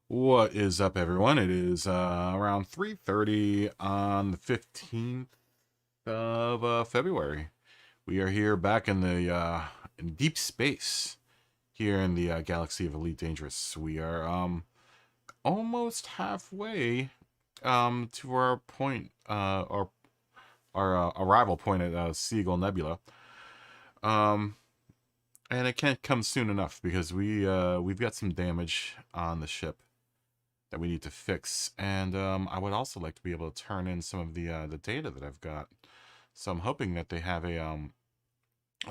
What is up, everyone? It is around 3:30 on the 15th of February. We are here back in the in deep space here in the galaxy of Elite Dangerous. We are almost halfway to our point, our arrival point at Seagull Nebula. And it can't come soon enough because we've got some damage on the ship that we need to fix, and I would also like to be able to turn in some of the data that I've got. So I'm hoping that they have a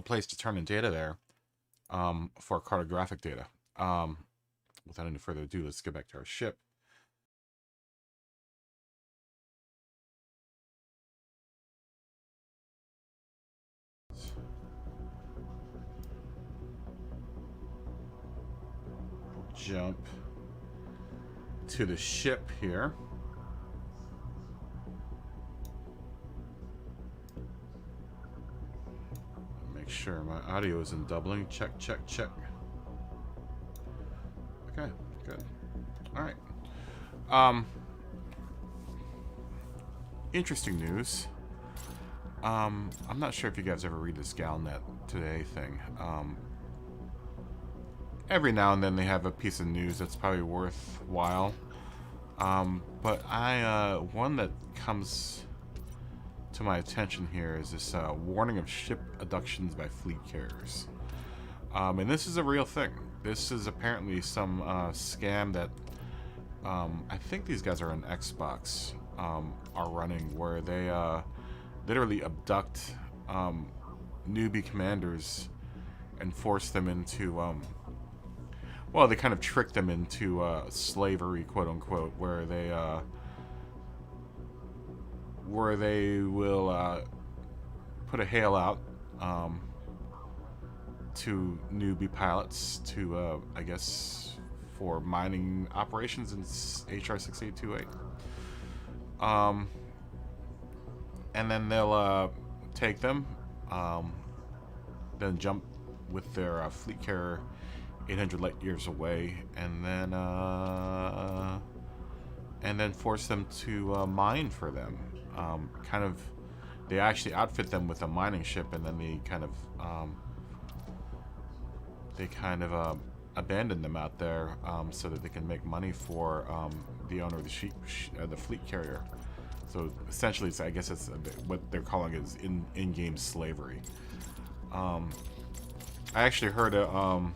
place to turn in data there for cartographic data. Without any further ado, let's get back to our ship. Jump to the ship here. Make sure my audio isn't doubling. Check, check, check. Okay, good. All right. Interesting news. I'm not sure if you guys ever read this Galnet Today thing. Every now and then they have a piece of news that's probably worthwhile. But one that comes to my attention here is this warning of ship abductions by fleet carriers. And this is a real thing. This is apparently some scam that I think these guys are on Xbox are running, where they literally abduct newbie commanders and force them into well, they kind of trick them into slavery, quote unquote, where they will put a hail out to newbie pilots to, I guess, for mining operations in HR 6828. And then they'll take them, then jump with their fleet carrier 800 light years away, and then force them to mine for them. They actually outfit them with a mining ship, and then they kind of abandon them out there so that they can make money for the owner of the fleet carrier. So essentially, I guess it's what they're calling is in-game slavery. I actually heard an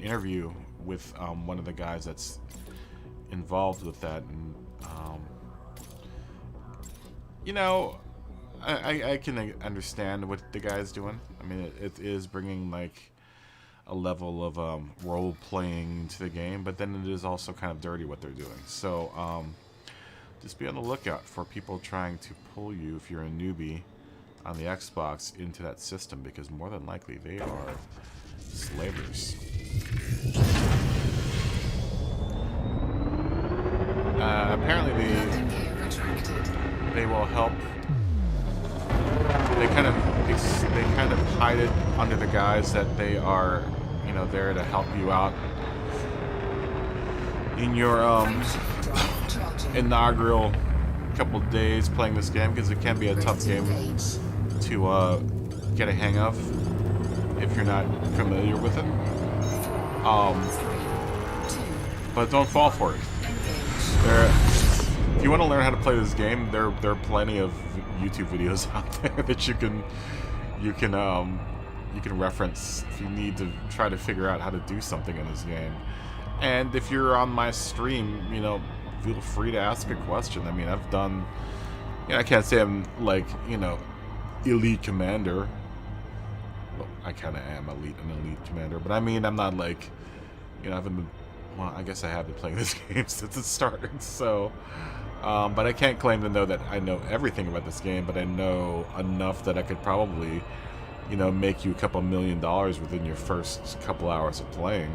interview with one of the guys that's involved with that, and you know, I can understand what the guy's doing. I mean, it is bringing like a level of role playing to the game, but then it is also kind of dirty what they're doing. So just be on the lookout for people trying to pull you, if you're a newbie on the Xbox, into that system, because more than likely they are slavers. Apparently they will help. They kind of hide it under the guise that they are, you know, there to help you out in your inaugural couple days playing this game, because it can be a tough game to get a hang of if you're not familiar with it. But don't fall for it. If you want to learn how to play this game, there are plenty of YouTube videos out there that you can reference if you need to try to figure out how to do something in this game. And if you're on my stream, you know, feel free to ask a question. I mean, I've done, you know, I can't say I'm like, you know, elite commander. Well, I kind of am an elite commander, but I mean, I'm not like, you know, I haven't been, well, I guess I have been playing this game since it started, so, but I can't claim to know that I know everything about this game, but I know enough that I could probably, you know, make you a couple $1 million within your first couple hours of playing.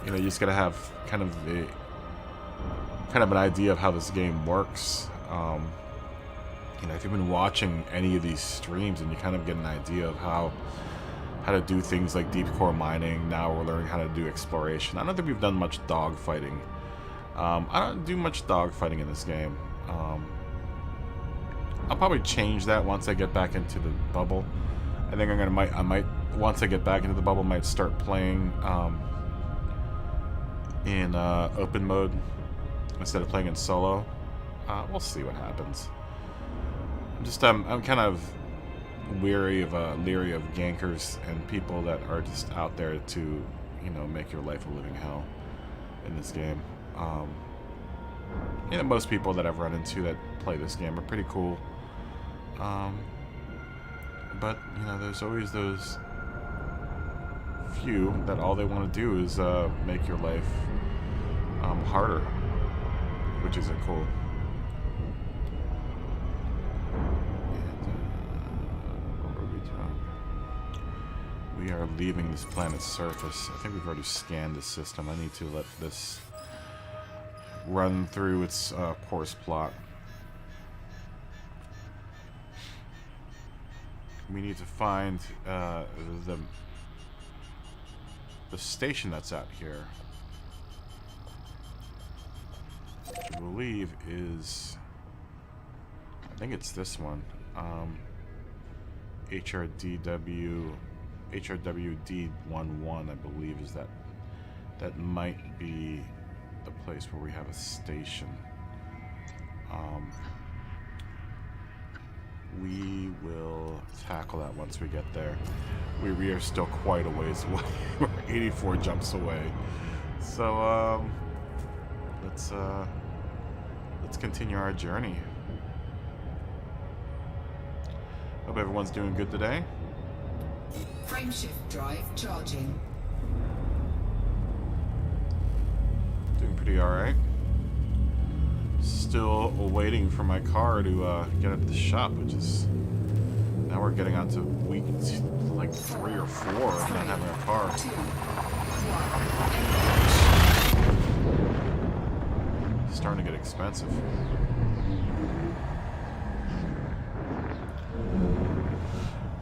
You know, you just gotta have kind of an idea of how this game works. You know, if you've been watching any of these streams and you kind of get an idea of how to do things like deep core mining, now we're learning how to do exploration. I don't think we've done much dog fighting. I don't do much dog fighting in this game. I'll probably change that once I get back into the bubble. I think I might once I get back into the bubble, might start playing in open mode instead of playing in solo. We'll see what happens. I'm kind of leery of gankers and people that are just out there to, you know, make your life a living hell in this game. You know, most people that I've run into that play this game are pretty cool. But, you know, there's always those few that all they want to do is make your life harder, which isn't cool. And, what are we doing? We are leaving this planet's surface. I think we've already scanned the system. I need to let this run through its course plot. We need to find the station that's out here, which I believe is, I think it's this one, HRDD11, I believe is that might be the place where we have a station. We will tackle that once we get there. We are still quite a ways away. We're 84 jumps away. So let's continue our journey. Hope everyone's doing good today. Frameshift drive charging. Doing pretty alright. Still waiting for my car to get at the shop, which is, now we're getting on to week like 3 or 4 of not having a car. 2, 1. It's starting to get expensive.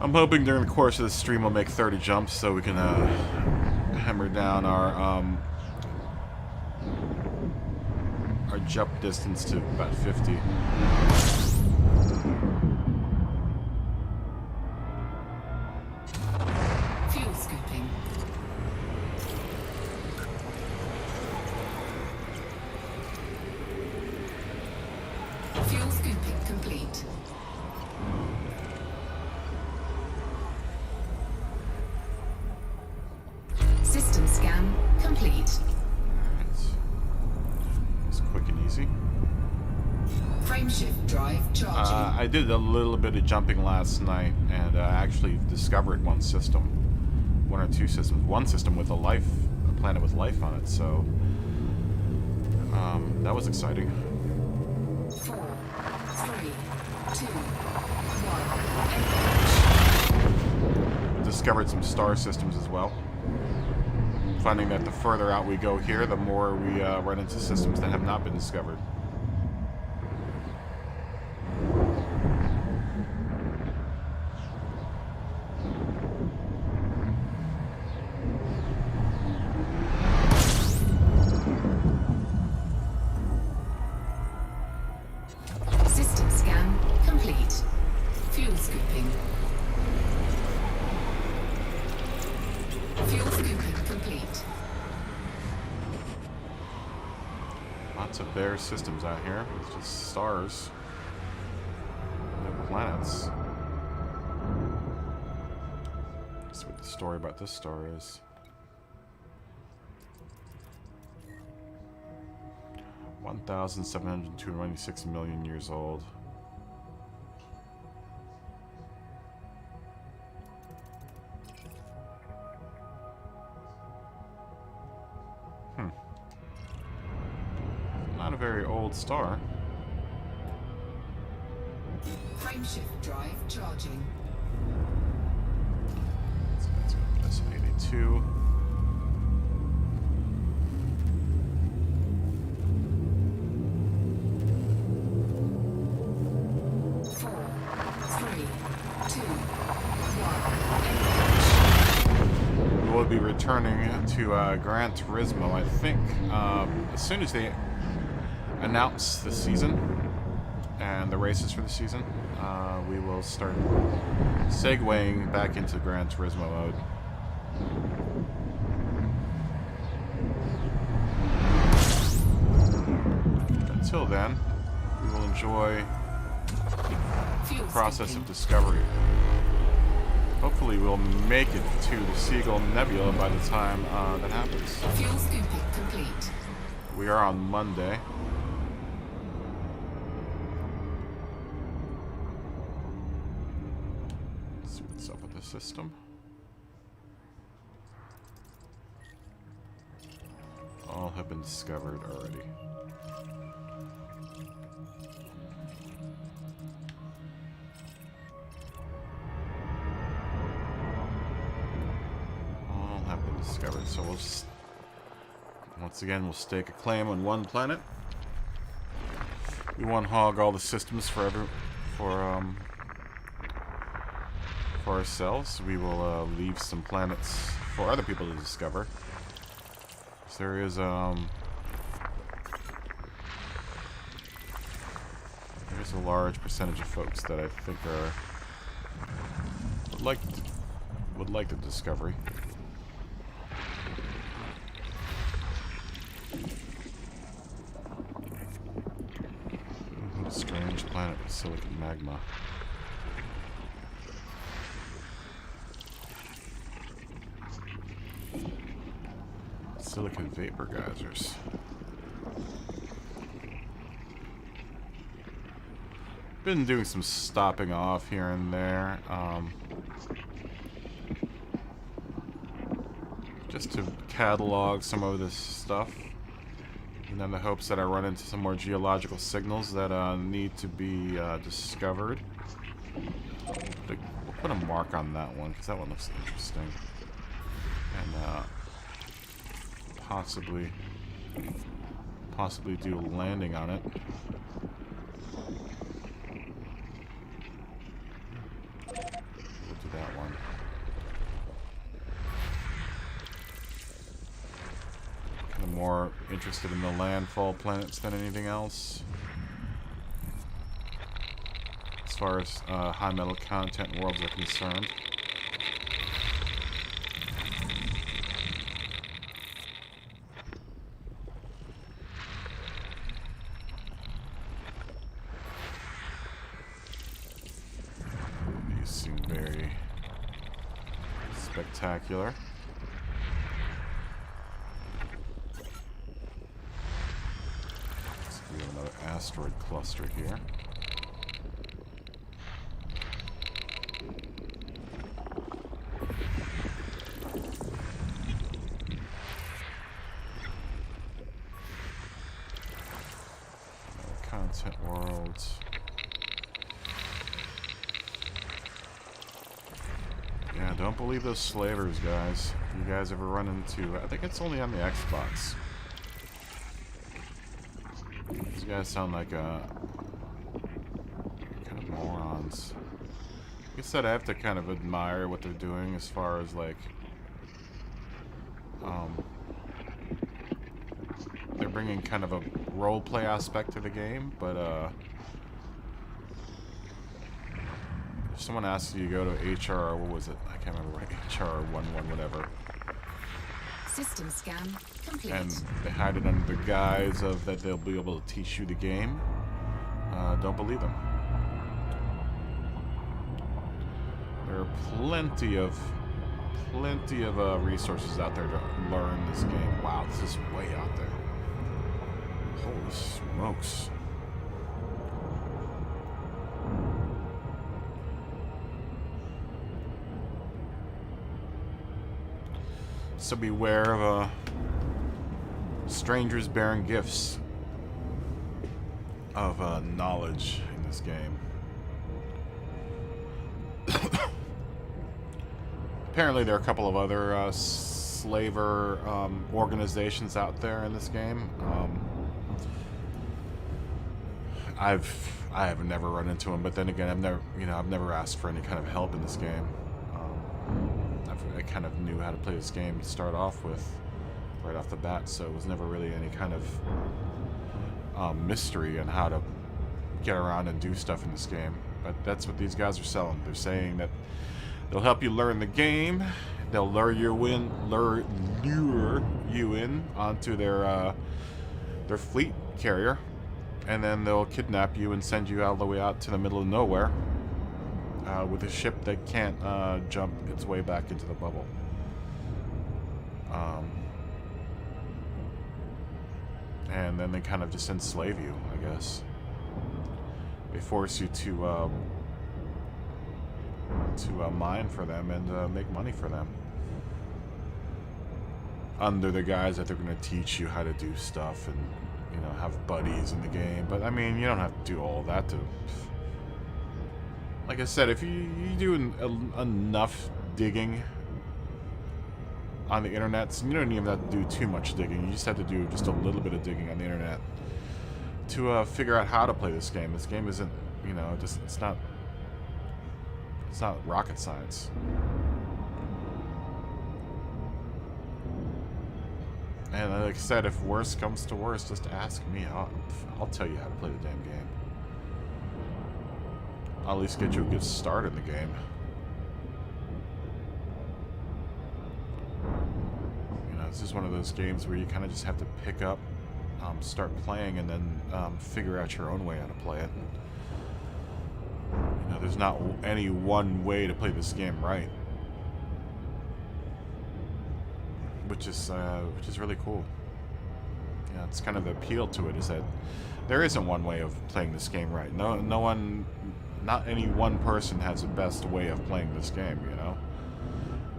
I'm hoping during the course of the stream we'll make 30 jumps so we can hammer down our jump distance to about 50. Fuel scooping. Fuel scooping complete. System scan complete. Quick and easy. Frameshift drive charging. I did a little bit of jumping last night and actually discovered one or two systems. One system with a planet with life on it, so that was exciting. 4, 3, 2, 1. Discovered some star systems as well. Finding that the further out we go here, the more we run into systems that have not been discovered. System scan complete. Fuel scooping. Fuel scooping complete. Lots of bare systems out here with just stars. No planets. That's what the story about this star is. 1,726 million years old. Not a very old star. Frameshift drive charging. So that's plus 82. be returning to Gran Turismo, I think, as soon as they announce the season and the races for the season. We will start segueing back into Gran Turismo mode. Until then, we will enjoy the process of discovery. Hopefully we'll make it to the Seagull Nebula by the time that happens. Fuel scooping complete. We are on Monday. Let's see what's up with the system. All have been discovered already. Discovered, so we'll just once again we'll stake a claim on one planet. We won't hog all the systems for ourselves. We will leave some planets for other people to discover. So there is there's a large percentage of folks that I think would like the discovery. Strange planet with silicon magma. Silicon vapor geysers. Been doing some stopping off here and there, just to catalog some of this stuff. And in the hopes that I run into some more geological signals that need to be discovered. We'll put a mark on that one because that one looks interesting. And possibly do a landing on it. We'll do that one. I'm more interested in the landfall planets than anything else. As far as high metal content worlds are concerned. These seem very spectacular. Asteroid cluster here. Content worlds. Yeah, don't believe those slavers, guys. You guys ever run into... I think it's only on the Xbox. These guys sound like kind of morons. Like I said, I have to kind of admire what they're doing as far as like they're bringing kind of a role play aspect to the game, but if someone asks you to go to HR, what was it? I can't remember what HR 11 whatever. System scan complete. And they hide it under the guise of that they'll be able to teach you the game. Don't believe them. There are plenty of resources out there to learn this game. Wow, this is way out there. Holy smokes. So beware of strangers bearing gifts of knowledge in this game. Apparently there are a couple of other slaver organizations out there in this game. I have never run into them, but then again, I've never asked for any kind of help in this game. I've I kind of knew how to play this game to start off with, right off the bat. So it was never really any kind of mystery on how to get around and do stuff in this game. But that's what these guys are selling. They're saying that they'll help you learn the game. They'll lure you in onto their fleet carrier, and then they'll kidnap you and send you all the way out to the middle of nowhere with a ship that can't jump its way back into the bubble. And then they kind of just enslave you, I guess. They force you to mine for them and make money for them, under the guise that they're going to teach you how to do stuff and, you know, have buddies in the game. But I mean, you don't have to do all that to. Like I said, if you do enough digging on the internet, so you don't even have to do too much digging. You just have to do just a little bit of digging on the internet to figure out how to play this game. This game isn't, you know, it's not rocket science. And like I said, if worse comes to worse, just ask me. I'll tell you how to play the damn game. I'll at least get you a good start in the game. You know, this is one of those games where you kind of just have to pick up, start playing, and then figure out your own way how to play it. You know, there's not any one way to play this game right, which is really cool. Yeah, it's kind of the appeal to it, is that there isn't one way of playing this game right. No one, not any one person has the best way of playing this game. You know,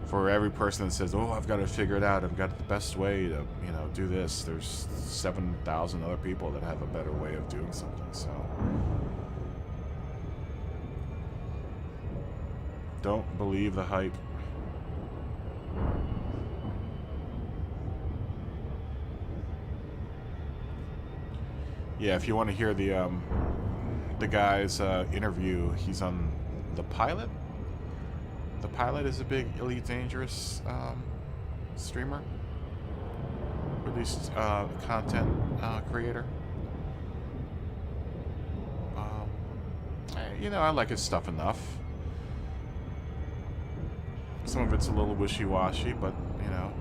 for every person that says, "Oh, I've got to figure it out. I've got the best way to, you know, do this," there's 7,000 other people that have a better way of doing something. So don't believe the hype. Yeah, if you want to hear the guy's interview, he's on The Pilot. The Pilot is a big Elite Dangerous streamer, or at least content creator. You know, I like his stuff enough. Some of it's a little wishy-washy, but you know,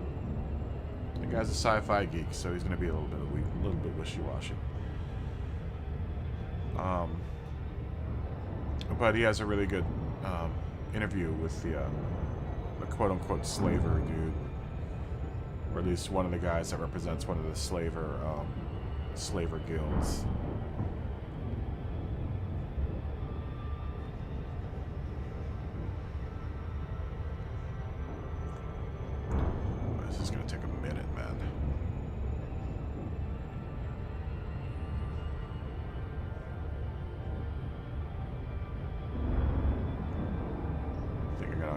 the guy's a sci-fi geek, so he's going to be a little bit wishy-washy. But he has a really good interview with the quote-unquote slaver dude, or at least one of the guys that represents one of the slaver guilds. This is going to take a minute, man.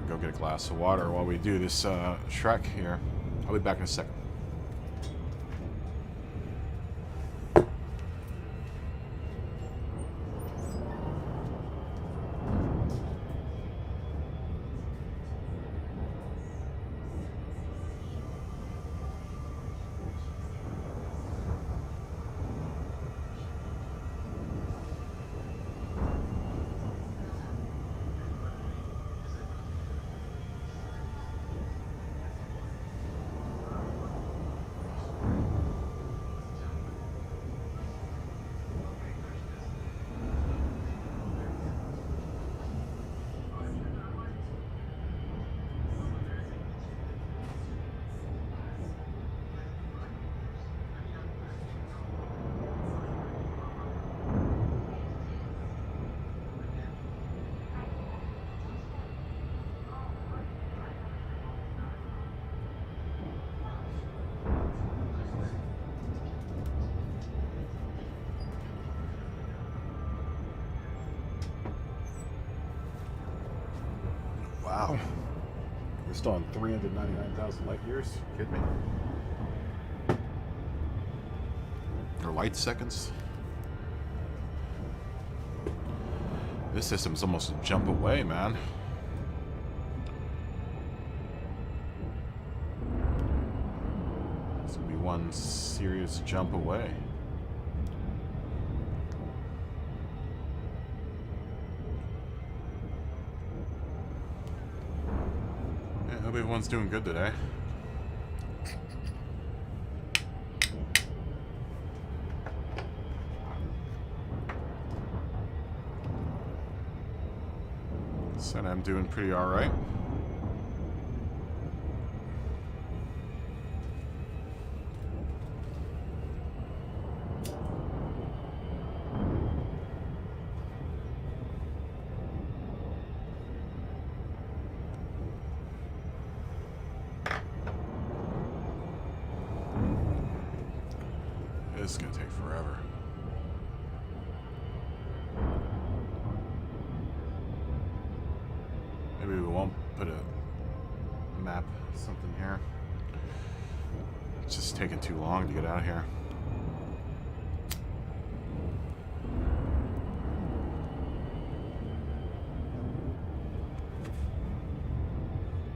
Go get a glass of water while we do this Shrek here. I'll be back in a second. Wow. We're still on 399,000 light years? You kidding me? Or light seconds? This system's almost a jump away, man. one serious jump away. Yeah, I hope everyone's doing good today. And I'm doing pretty alright. This is gonna take forever. Maybe we won't put a map, something here. It's just taking too long to get out of here.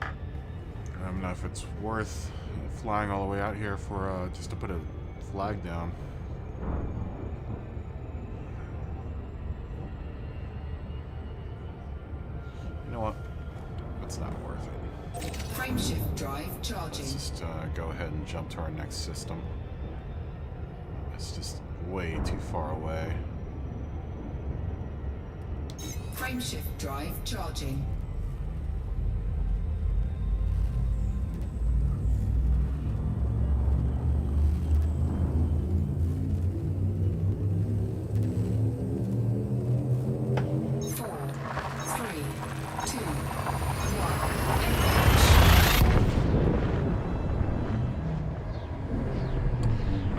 I don't know if it's worth flying all the way out here for just to put a flag down. You know what? It's not worth it. Frameshift drive charging. Let's just go ahead and jump to our next system. It's just way too far away. Frameshift drive charging.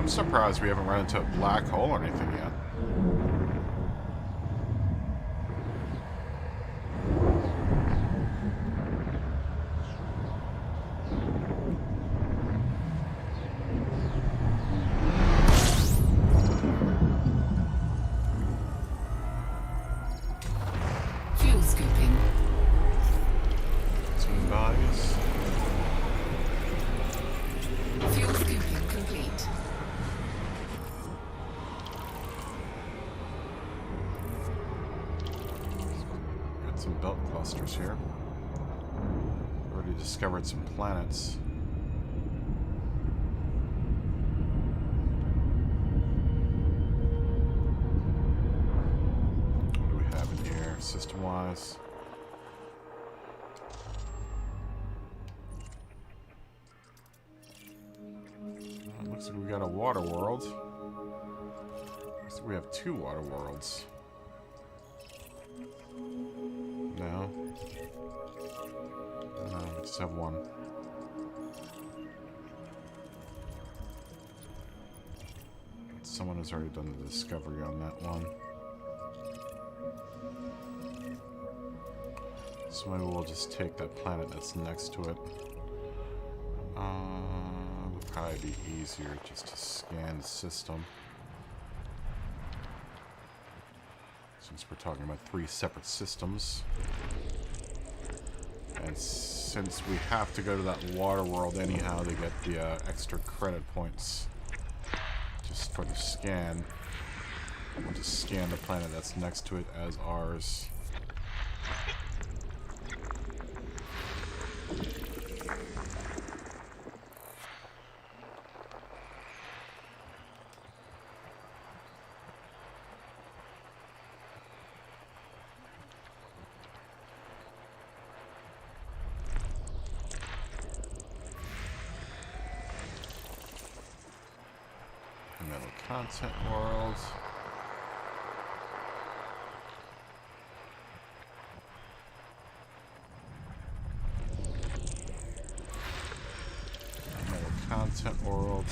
Surprised we haven't run into a black hole or anything yet. Fuel scooping. Some values. Fuel scooping complete. Some belt clusters here. Already discovered some planets. What do we have in here, system-wise? Looks like we got a water world. Looks like we have 2 water worlds. No. No, we just have 1. Someone has already done the discovery on that one. So maybe we'll just take that planet that's next to it. It would probably be easier just to scan the system. Since we're talking about 3 separate systems. And since we have to go to that water world anyhow to get the extra credit points just for the scan, we'll just scan the planet that's next to it as ours. Metal content world. Metal content world.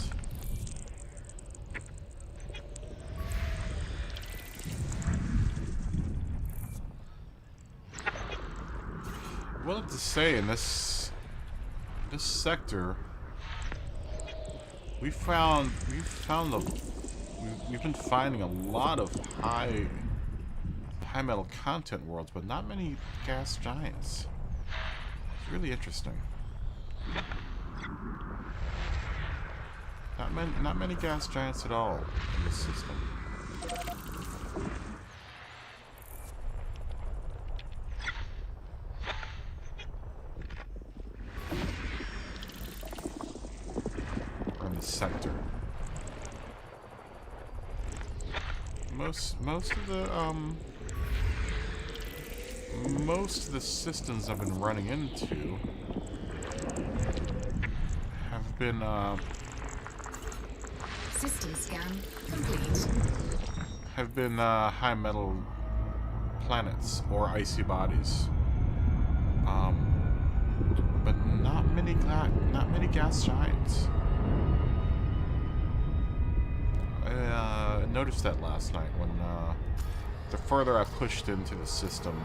What to say in this sector? We've been finding a lot of high metal content worlds, but not many gas giants. It's really interesting. Not many gas giants at all in this system. Or in the sector. Most of the systems I've been running into have been System scan complete. High metal planets or icy bodies, but not many gas giants. I noticed that last night when the further I pushed into the system,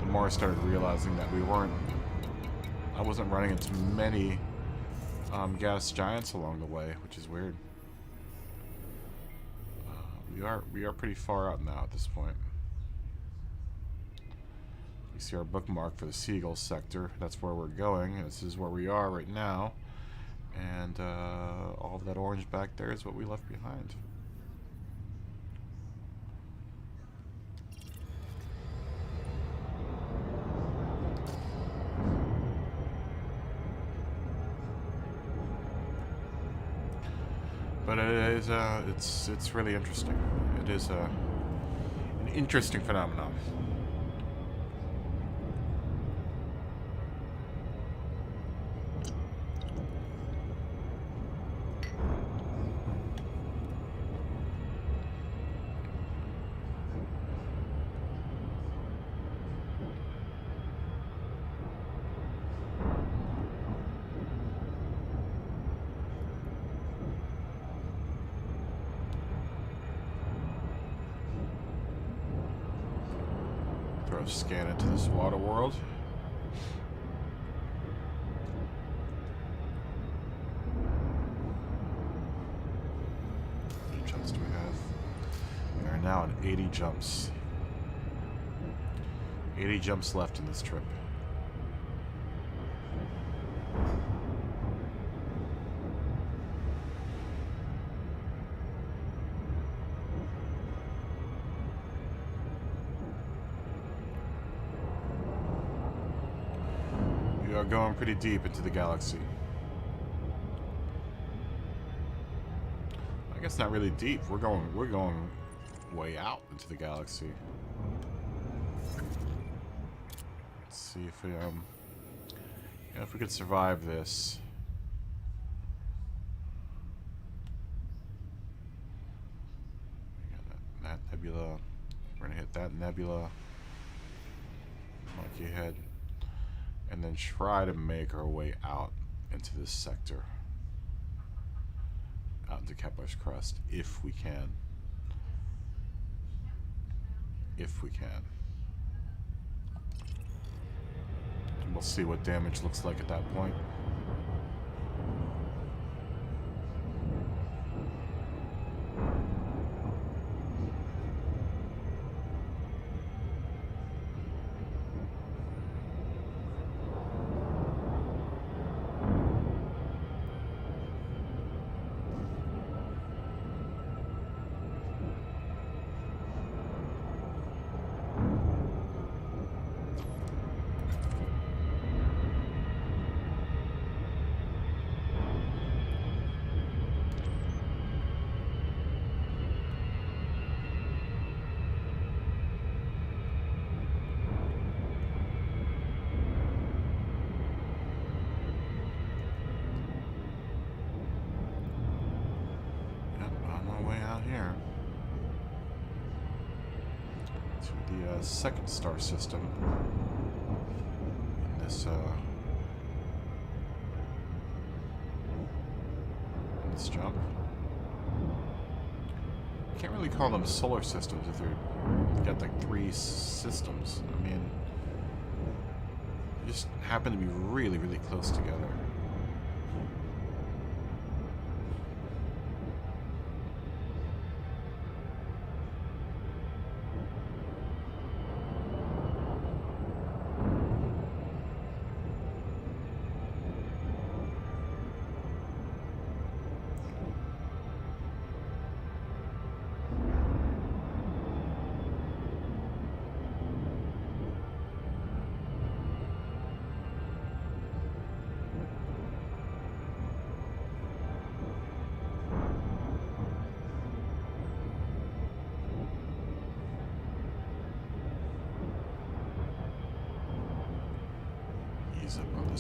the more I started realizing that I wasn't running into many gas giants along the way, which is weird. We are pretty far out now at this point. You see our bookmark for the Seagull sector. That's where we're going. This is where we are right now. And all of that orange back there is what we left behind. But it is it's really interesting. It is an interesting phenomenon. Throw a scan into this water world. How many jumps do we have? We are now at 80 jumps. 80 jumps left in this trip. We are going pretty deep into the galaxy. I guess not really deep. We're going way out into the galaxy. Let's see if we if we could survive this. We got that nebula. We're gonna hit that nebula. Monkey head. And then try to make our way out into this sector. Out into Kepler's crust, if we can. If we can. And we'll see what damage looks like at that point. Here to the second star system in this jump. Can't really call them solar systems if they're got like 3 systems. I mean, they just happen to be really, really close together.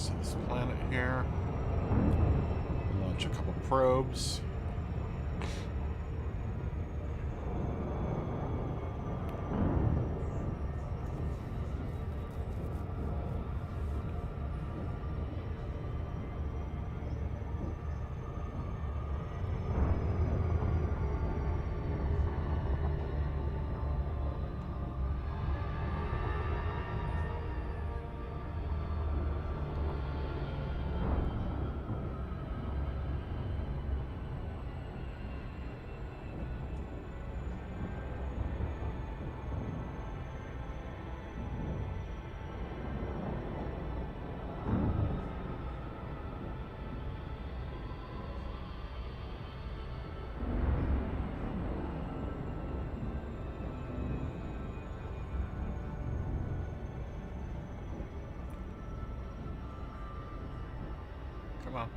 to this planet here. Launch a couple probes. Come on,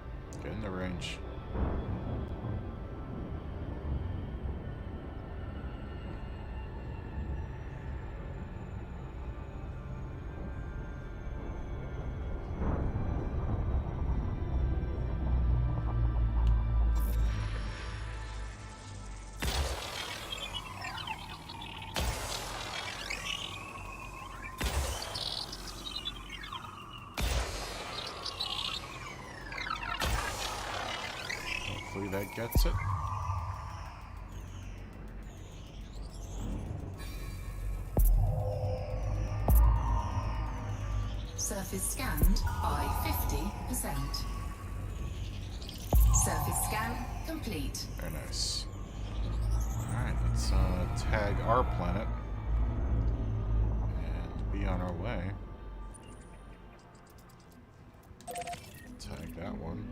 get in the range. Hopefully that gets it. Surface scanned by 50%. Surface scan complete. Very nice. Alright, let's tag our planet and be on our way. Tag that one.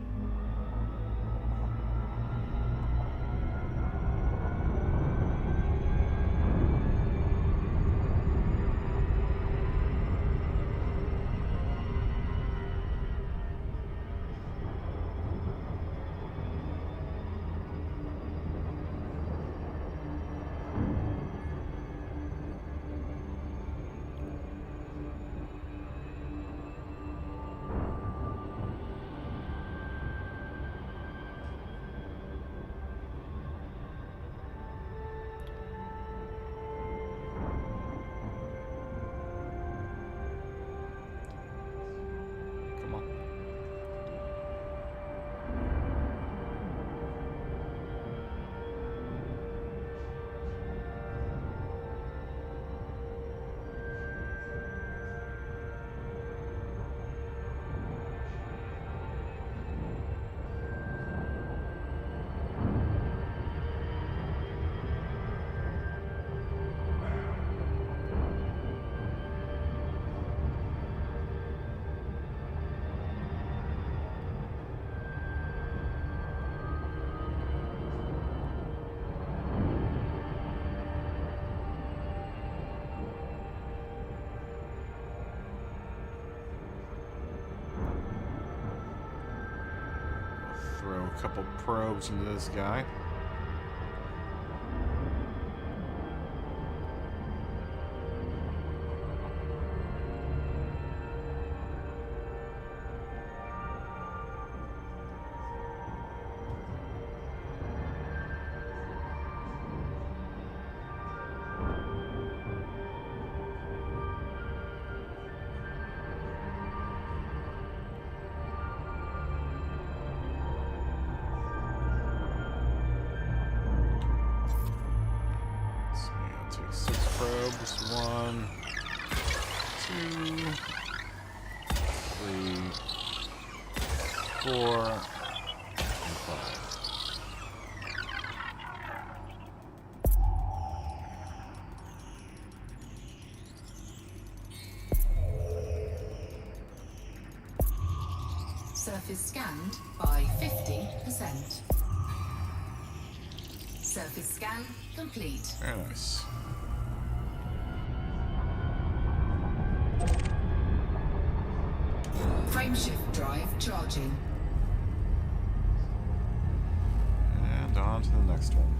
Throw a couple probes into this guy. Take 6 probes. 1, 2, 3, 4, and 5. Surface scanned by 50%. Surface scan complete. Very nice. Frameshift drive charging. And on to the next one.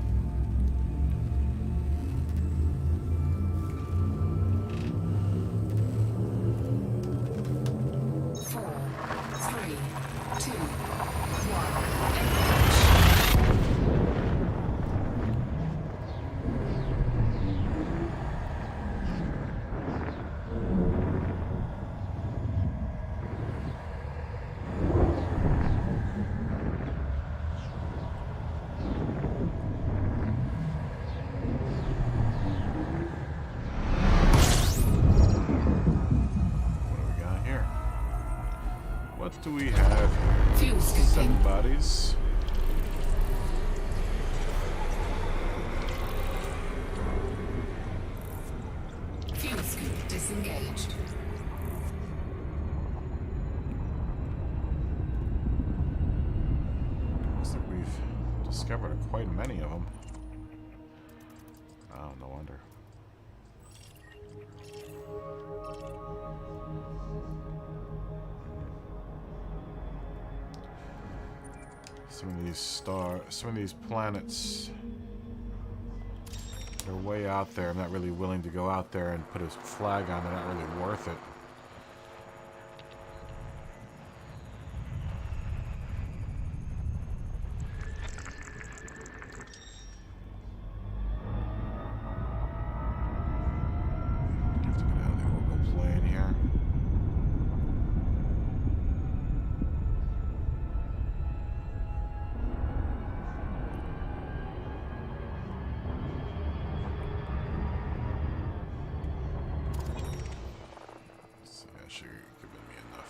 4, do we have here? Fuel 7 scooping. bodies. Fuel scoop disengaged. Looks like we've discovered quite many of them. Oh, no wonder. Some of these planets, they're way out there. I'm not really willing to go out there and put a flag on. They're not really worth it. Have to get out of the orbital plane here.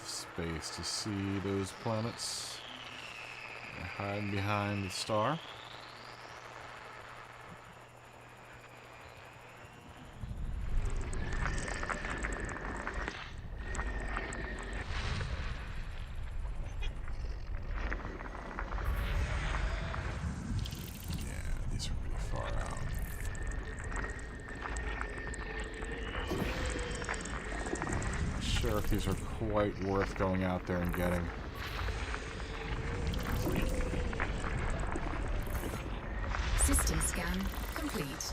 Space to see those planets. They're hiding behind the star. Yeah, these are pretty far out. Not sure if these are quite worth going out there and getting. System scan complete.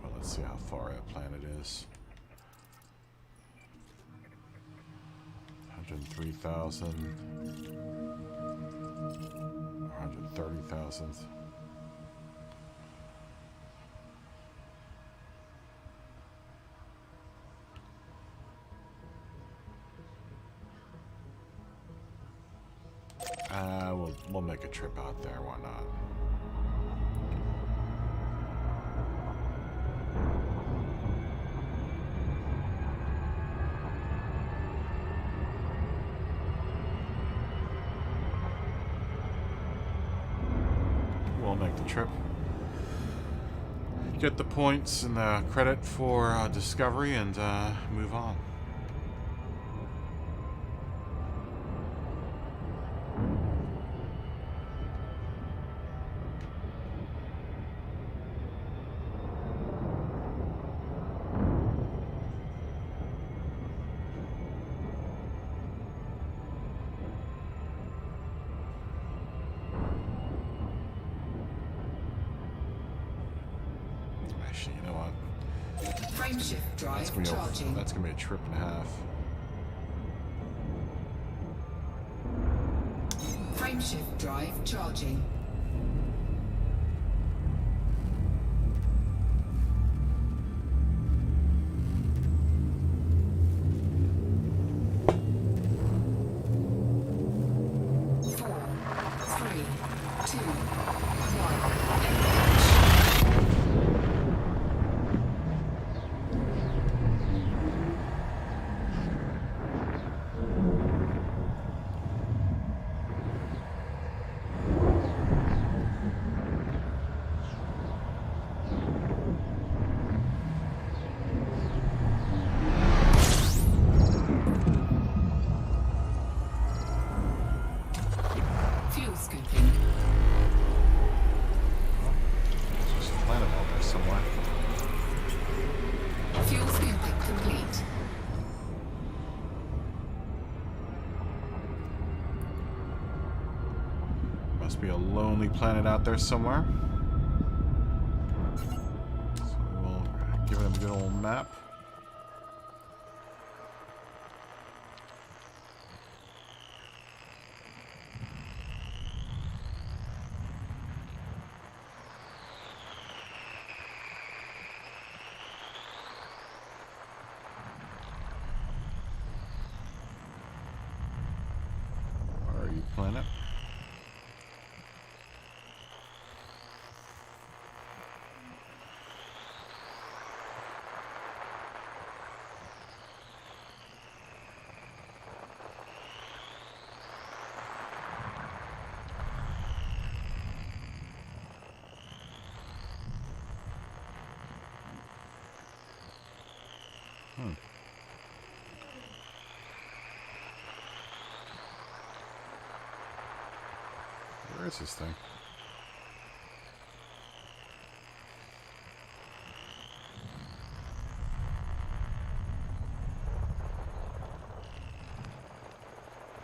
Well, let's see how far that planet is. 103,000. 130,000. We'll make a trip out there, why not? We'll make the trip. Get the points and the credit for discovery and move on. Actually, you know what? Frameshift drive charging. That's gonna be a trip and a half. Frameshift drive charging. Be a lonely planet out there somewhere. So we'll give it a good old map. Where are you, planet? Where is this thing?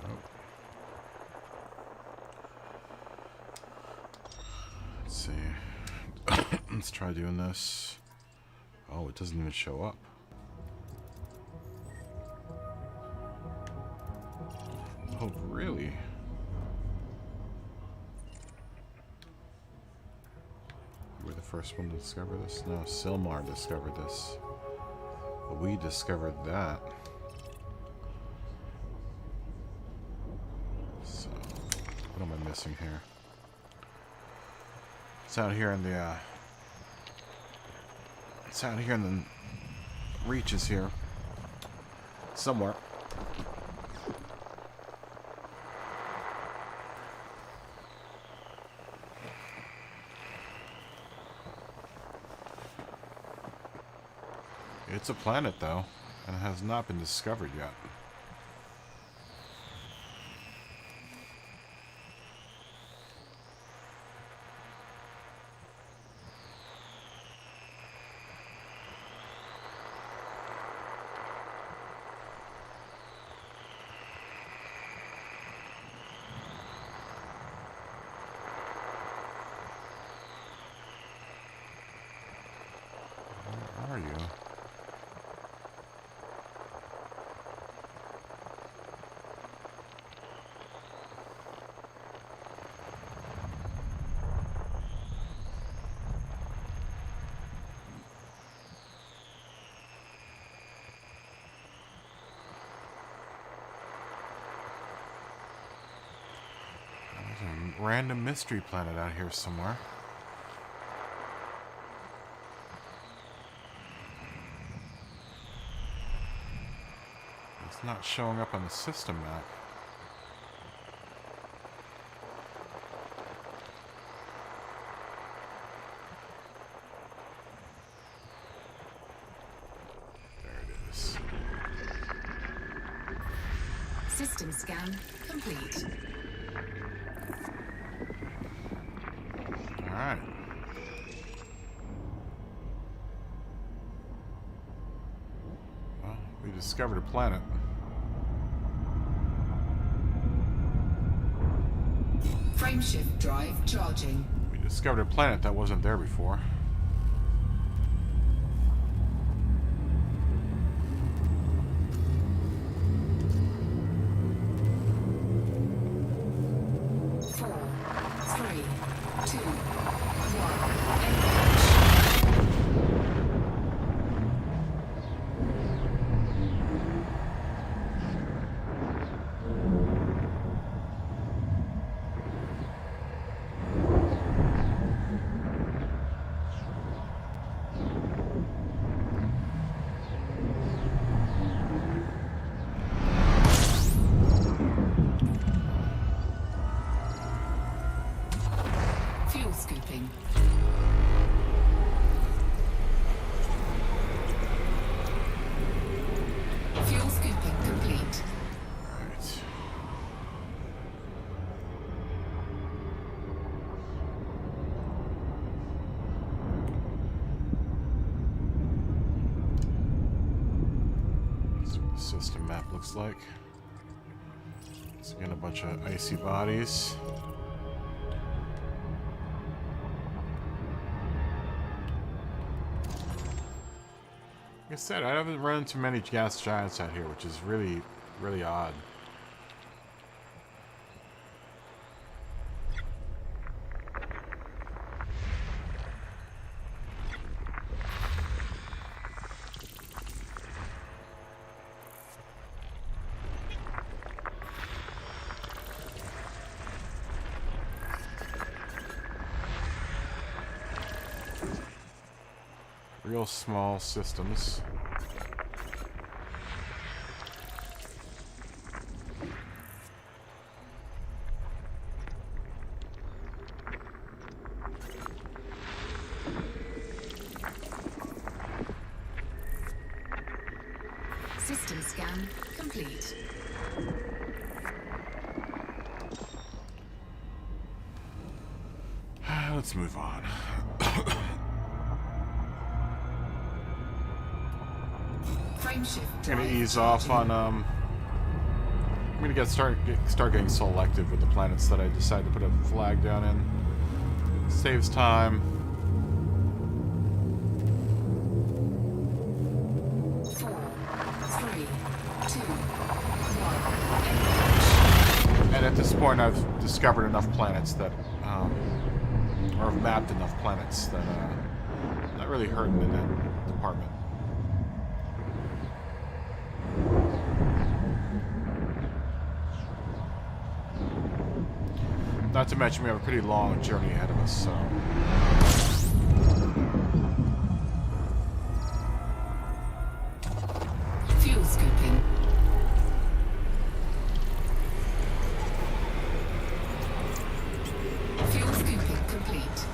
Oh. Let's see. Let's try doing this. Oh, it doesn't even show up. Oh, really? We're the first one to discover this? No, Silmar discovered this. But we discovered that. So, what am I missing here? It's out here in the, it's out here in the reaches here. Somewhere. It's a planet, though, and it has not been discovered yet. Where are you? There's a random mystery planet out here somewhere. It's not showing up on the system map. There it is. System scan complete. Alright. Well, we discovered a planet. Frameshift drive charging. We discovered a planet that wasn't there before. Fuel scooping. Fuel scooping complete. Right. That's what the system map looks like. It's again a bunch of icy bodies. Like I said, I haven't run into many gas giants out here, which is really, really odd. Real small systems. System scan complete. Let's move on. Frameshift I'm gonna drive ease off charging. on I'm gonna start getting selective with the planets that I decide to put a flag down in. Saves time. 4, 3, 2, 1. And at this point, I've discovered enough planets that, or have mapped enough planets that, not really hurting in that department. Not to mention, we have a pretty long journey ahead of us, so. Fuel scooping. Fuel scooping complete.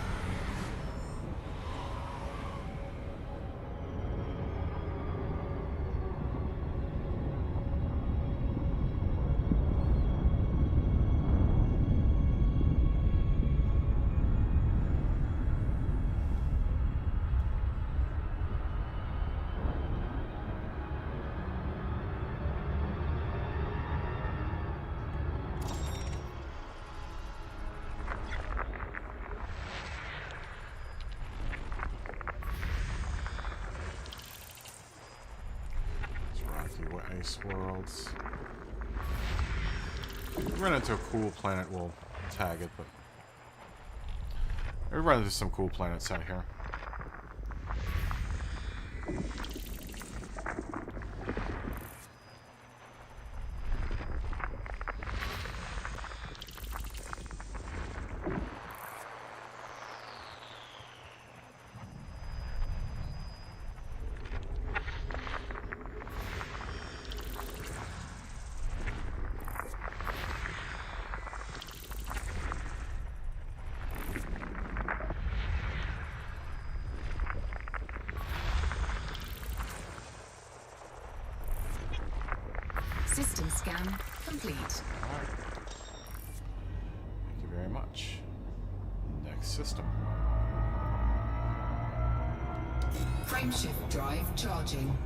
Ice worlds. If we run into a cool planet, we'll tag it, but we run into some cool planets out here. System scan complete. Alright. Thank you very much. Next system. Frameshift drive charging.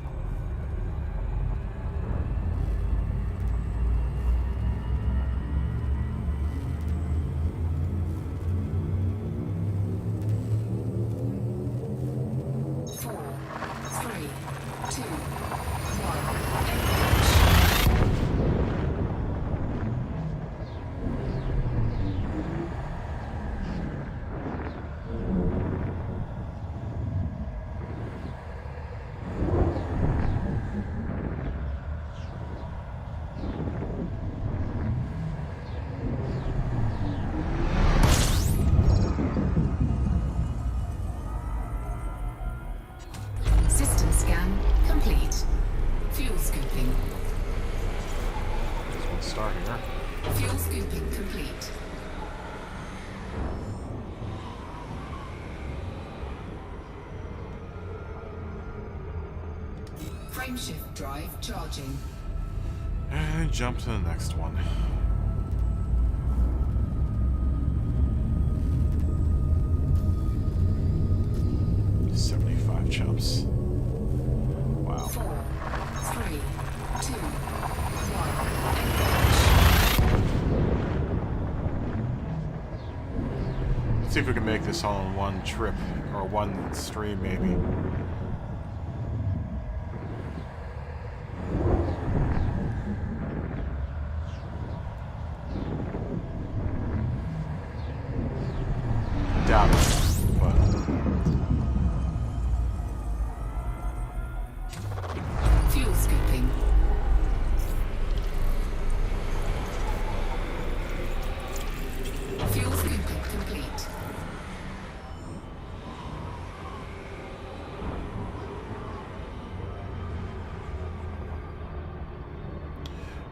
System scan complete. Fuel scooping. There's one star here. Fuel scooping complete. Frameshift drive charging. And jump to the next one. Jumps. Wow. 4, 3, 2, 1. Let's see if we can make this all in one trip, or one stream maybe. Doubt it, but fuel scooping. Fuel scooping complete.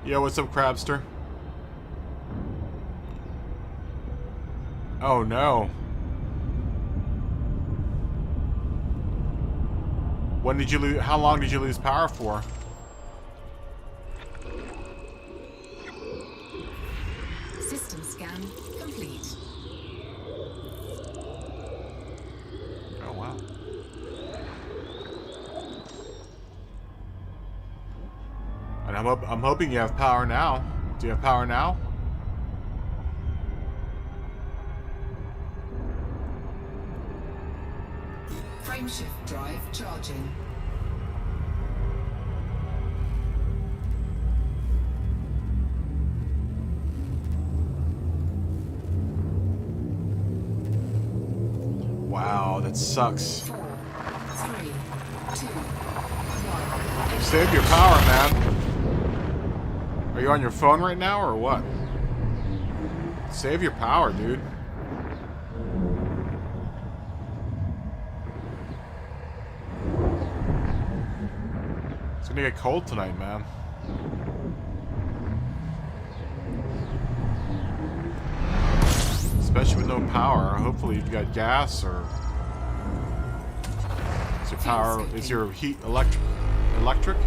Yo, what's up, Crabster? Oh no. When did you lose? How long did you lose power for? System scan complete. I'm hoping you have power now. Do you have power now? Frameshift drive charging. Wow, that sucks. 4, 3, 2, 1. Save your power, man. Are you on your phone right now or what? Save your power, dude. It's gonna get cold tonight, man. Especially with no power. Hopefully you've got gas or... Is your power... Is your heat electric?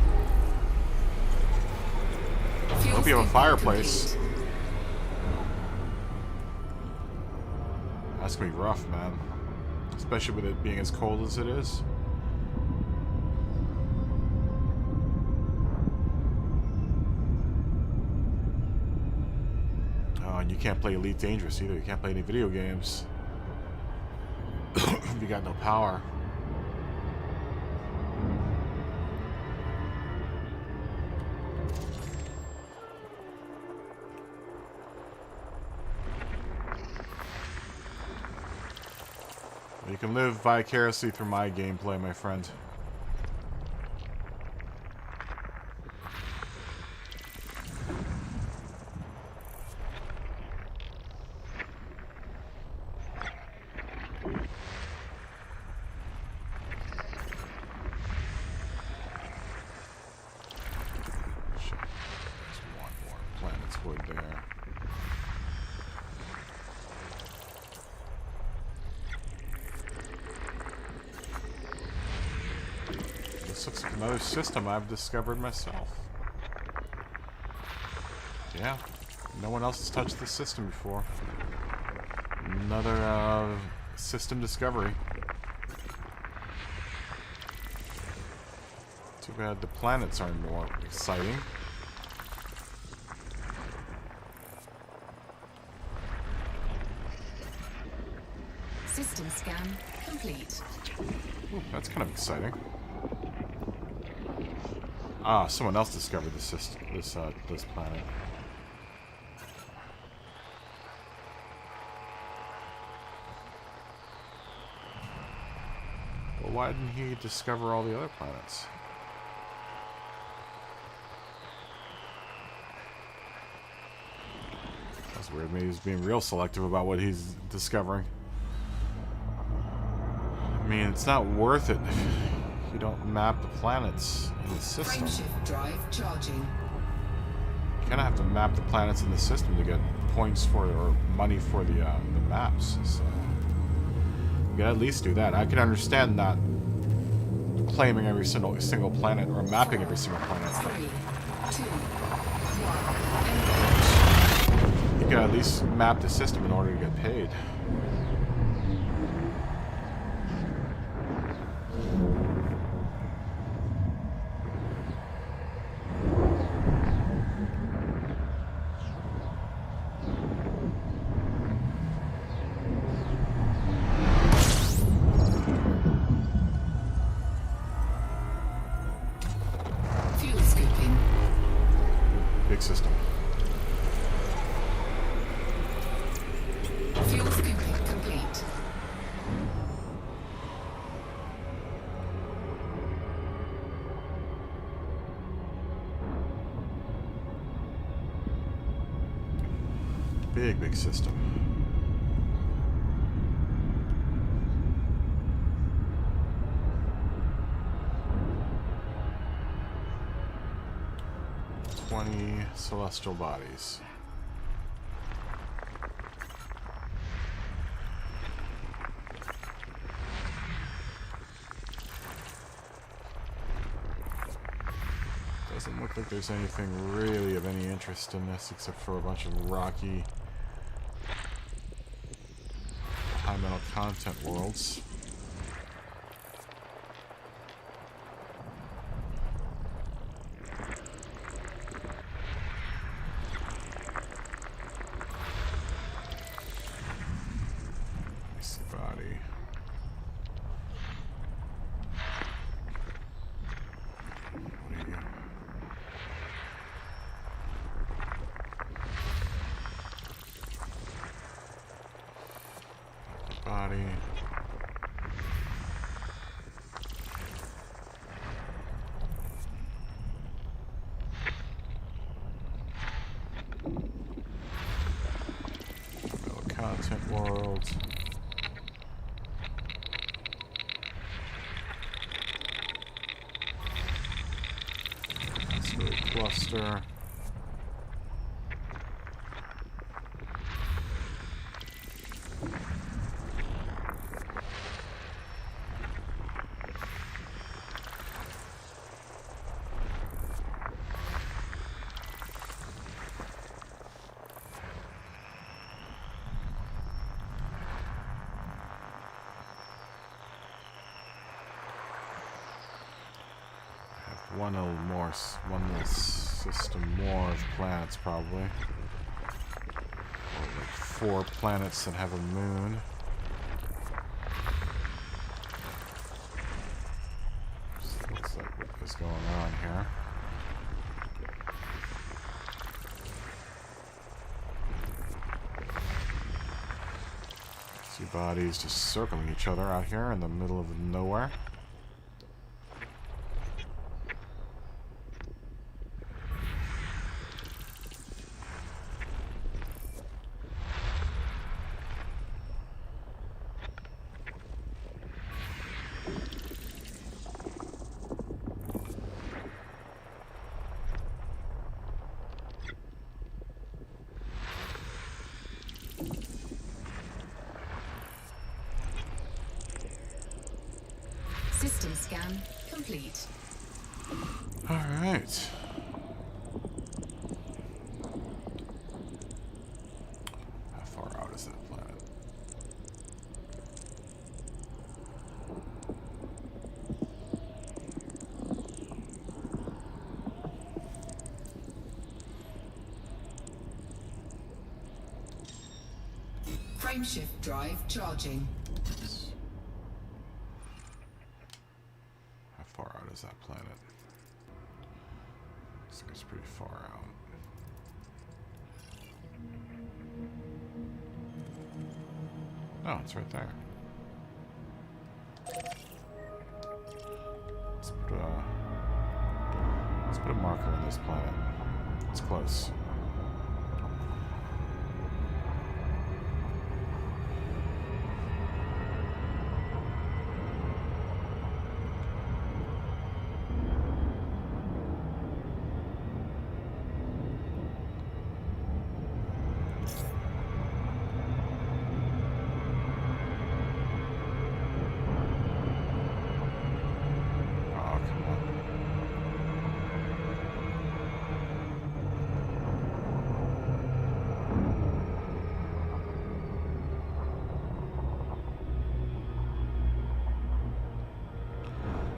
I hope you have a fireplace. That's gonna be rough, man. Especially with it being as cold as it is. Oh, and you can't play Elite Dangerous either. You can't play any video games. If you got no power. You can live vicariously through my gameplay, my friend. Shit. There's one more planet's wood there. This looks like another system I've discovered myself. Yeah, no one else has touched this system before. Another system discovery. Too bad the planets aren't more exciting. System scan complete. Ooh, that's kind of exciting. Ah, someone else discovered this system, this planet. Well, why didn't he discover all the other planets? That's weird. Maybe he's being real selective about what he's discovering. I mean, it's not worth it if you don't map the planets in the system. Frameshift drive charging. You kind of have to map the planets in the system to get points for or money for the maps. So you gotta at least do that. I can understand not claiming every single planet or mapping every single planet. 3, 2, 1. You can at least map the system in order to get paid. Fuel scooping. Big system. Fuel scooping complete. Big system. Celestial bodies. Doesn't look like there's anything really of any interest in this except for a bunch of rocky high metal content worlds. body. What are you? Body. Content world. Let's go cluster. One little system more of planets, probably. Or like 4 planets that have a moon. Just looks like what is going on here. See bodies just circling each other out here in the middle of nowhere. System scan complete. All right. How far out is that planet? Frameshift drive charging. How far out is that planet? Looks like it's pretty far out. Oh, it's right there. Let's put a marker on this planet. It's close.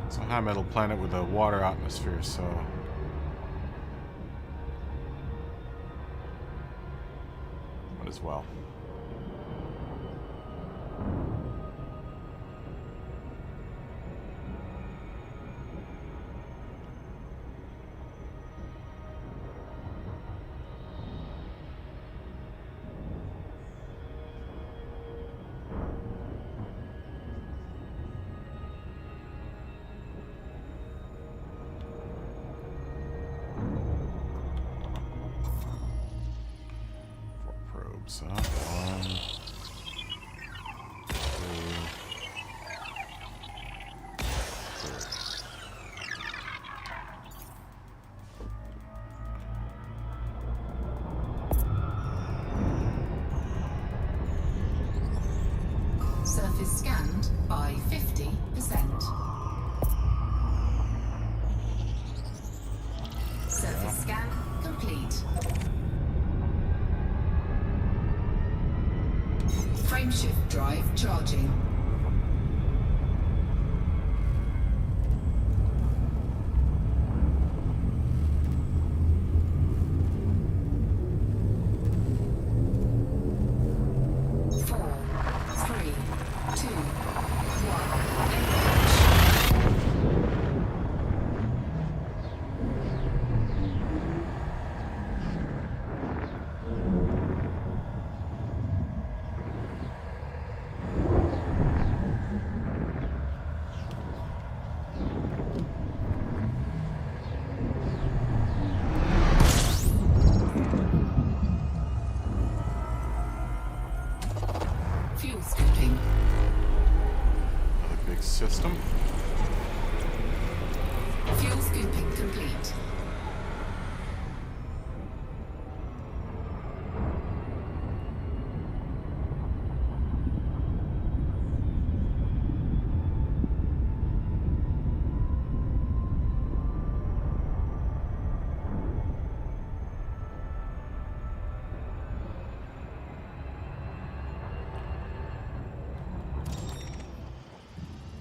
It's a high metal planet with a water atmosphere, so might as well. So, 1, 2, 3. Surface scanned by 50%. Surface scan complete. Frameshift drive charging. Four, three, Fuel scooping. Another big system. Fuel scooping complete.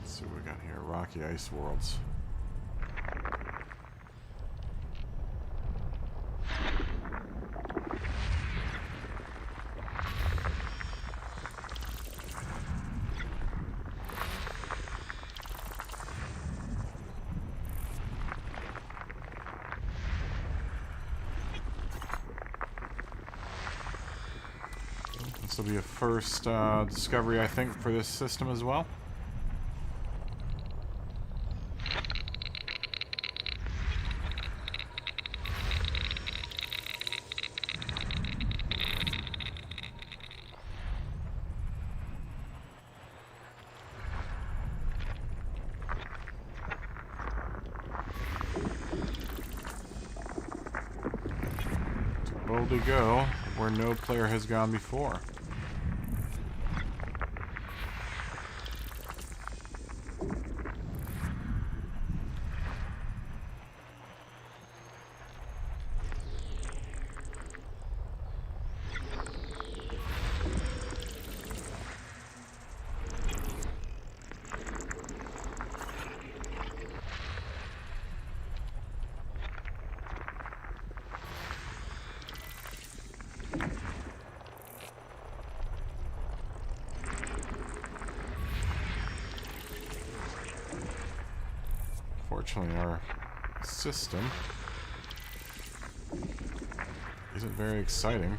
Let's see what we got here. Rocky Ice Worlds. This will be a first discovery, I think, for this system as well. Boldly go where no player has gone before. Fortunately, our system isn't very exciting.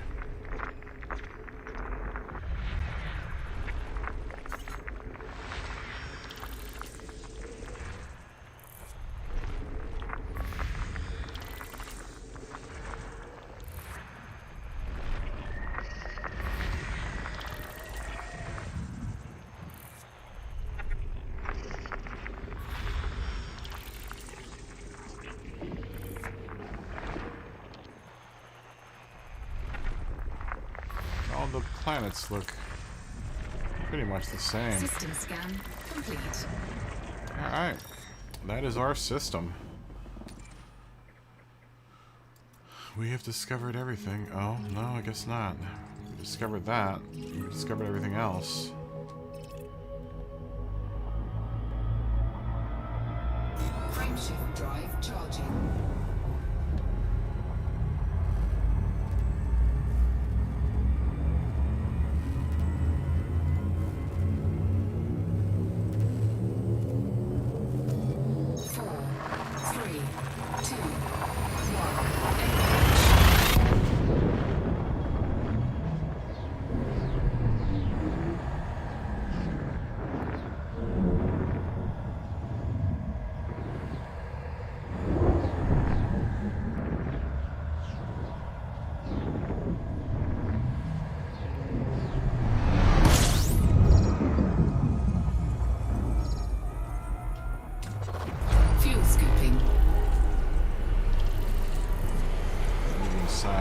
All the planets look pretty much the same. System scan complete. Alright, that is our system. We have discovered everything. Oh, no, I guess not. We discovered that. We discovered everything else. Frameshift drive charging.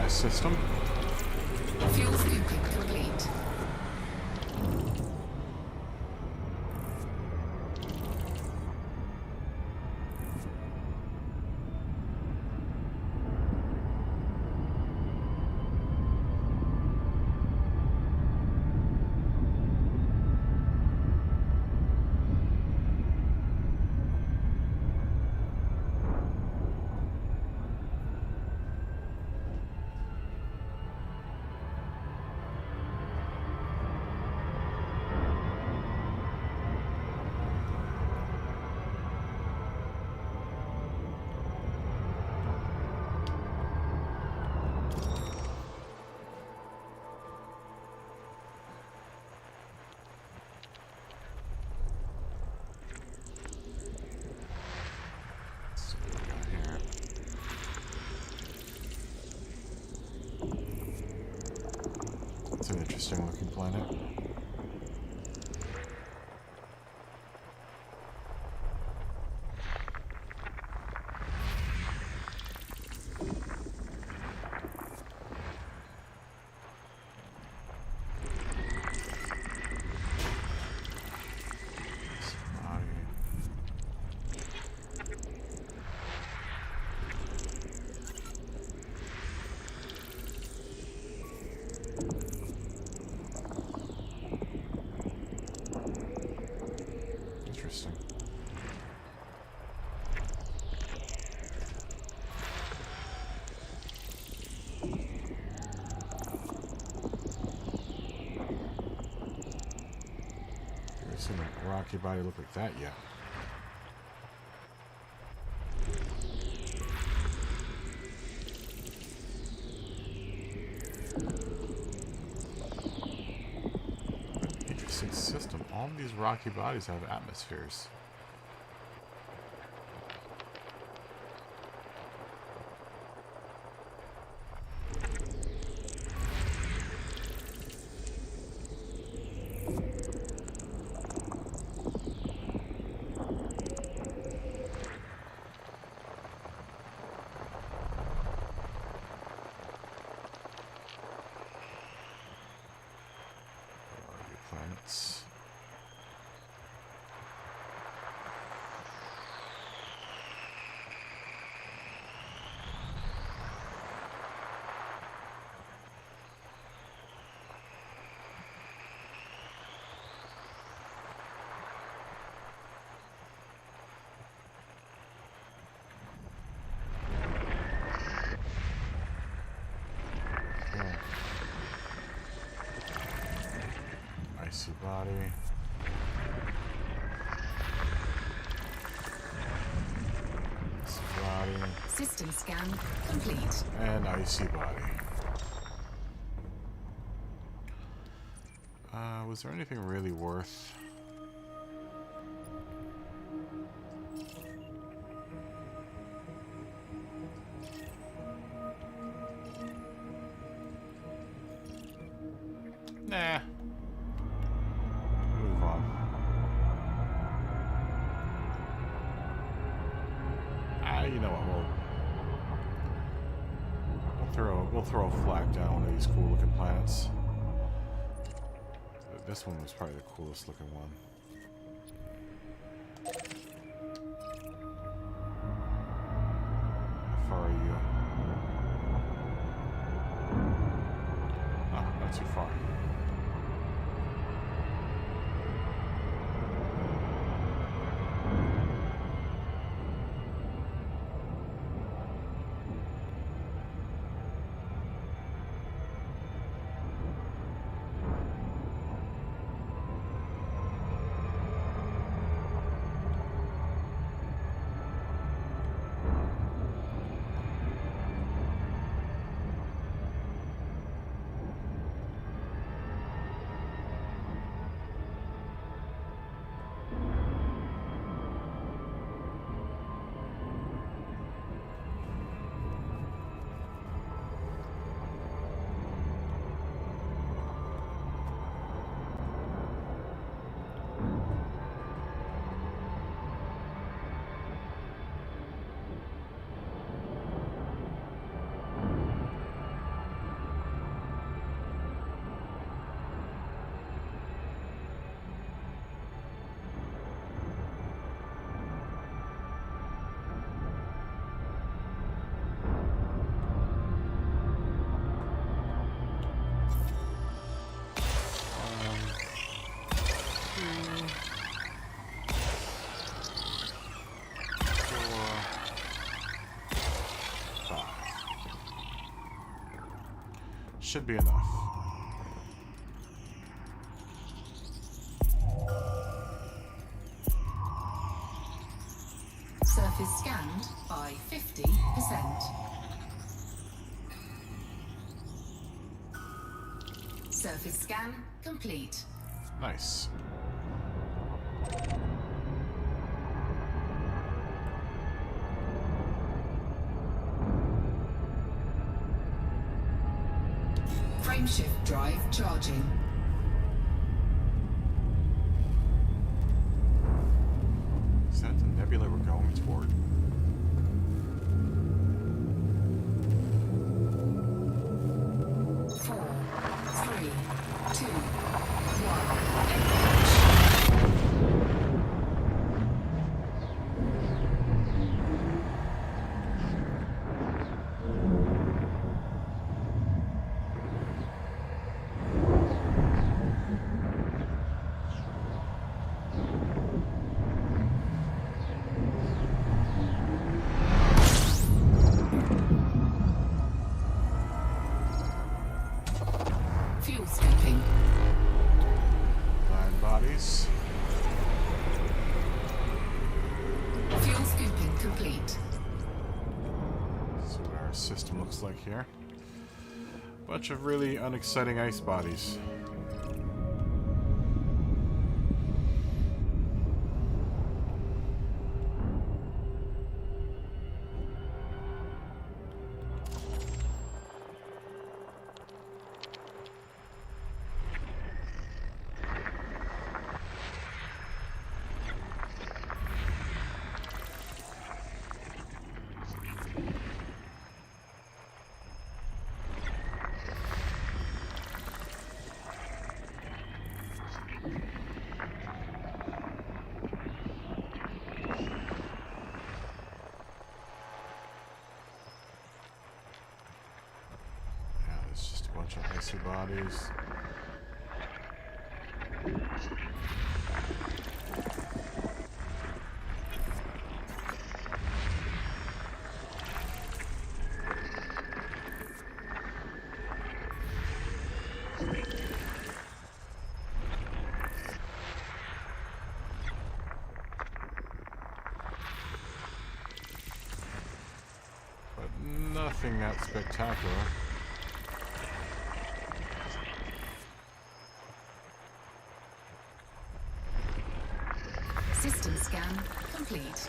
System. Fuel scooping complete. It's an interesting looking planet. seen a rocky body look like that yet. Interesting system. All of these rocky bodies have atmospheres. Planets. Icy body. Icy body. System scan complete. And icy body. Was there anything really worth? Nah. Move on. You know what? We'll throw a flag down one of these cool looking planets. This one was probably the coolest looking one. How far are you? Oh, not too far. Should be enough. Surface scanned by 50%. Surface scan complete. Nice. Frameshift drive charging. Is that the nebula we're going toward? looks like here. Bunch of really unexciting ice bodies. Bunch of icy bodies. But nothing that spectacular. System scan complete.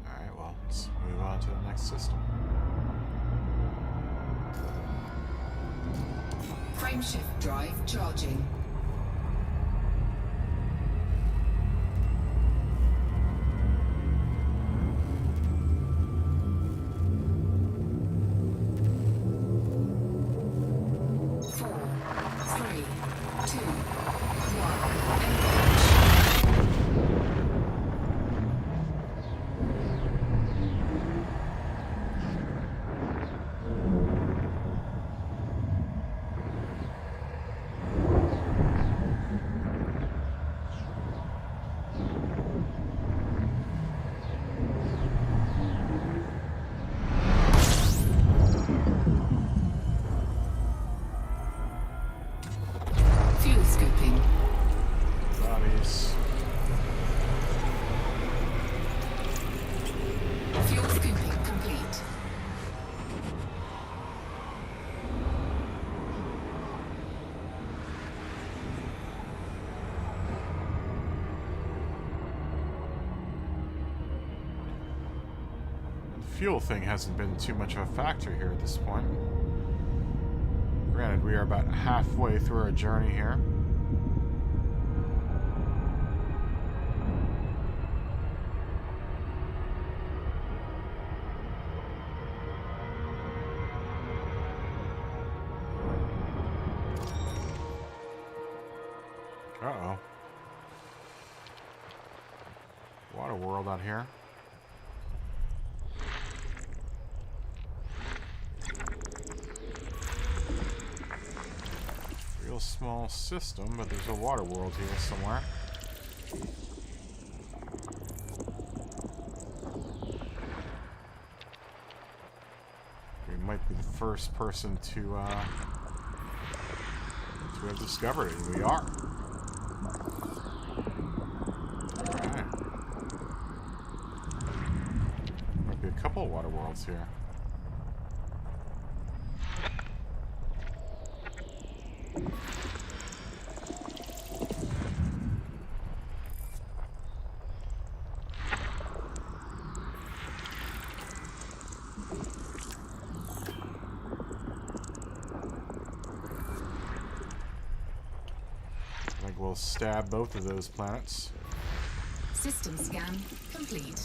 Alright, well, let's move on to the next system. Frameshift drive charging. Fuel thing hasn't been too much of a factor here at this point. Granted, we are about halfway through our journey here. Uh-oh. Water world out here. Real small system, but there's a water world here somewhere. We might be the first person to have discovered it. We are. Alright. Might be a couple of water worlds here. We'll stab both of those planets. System scan complete.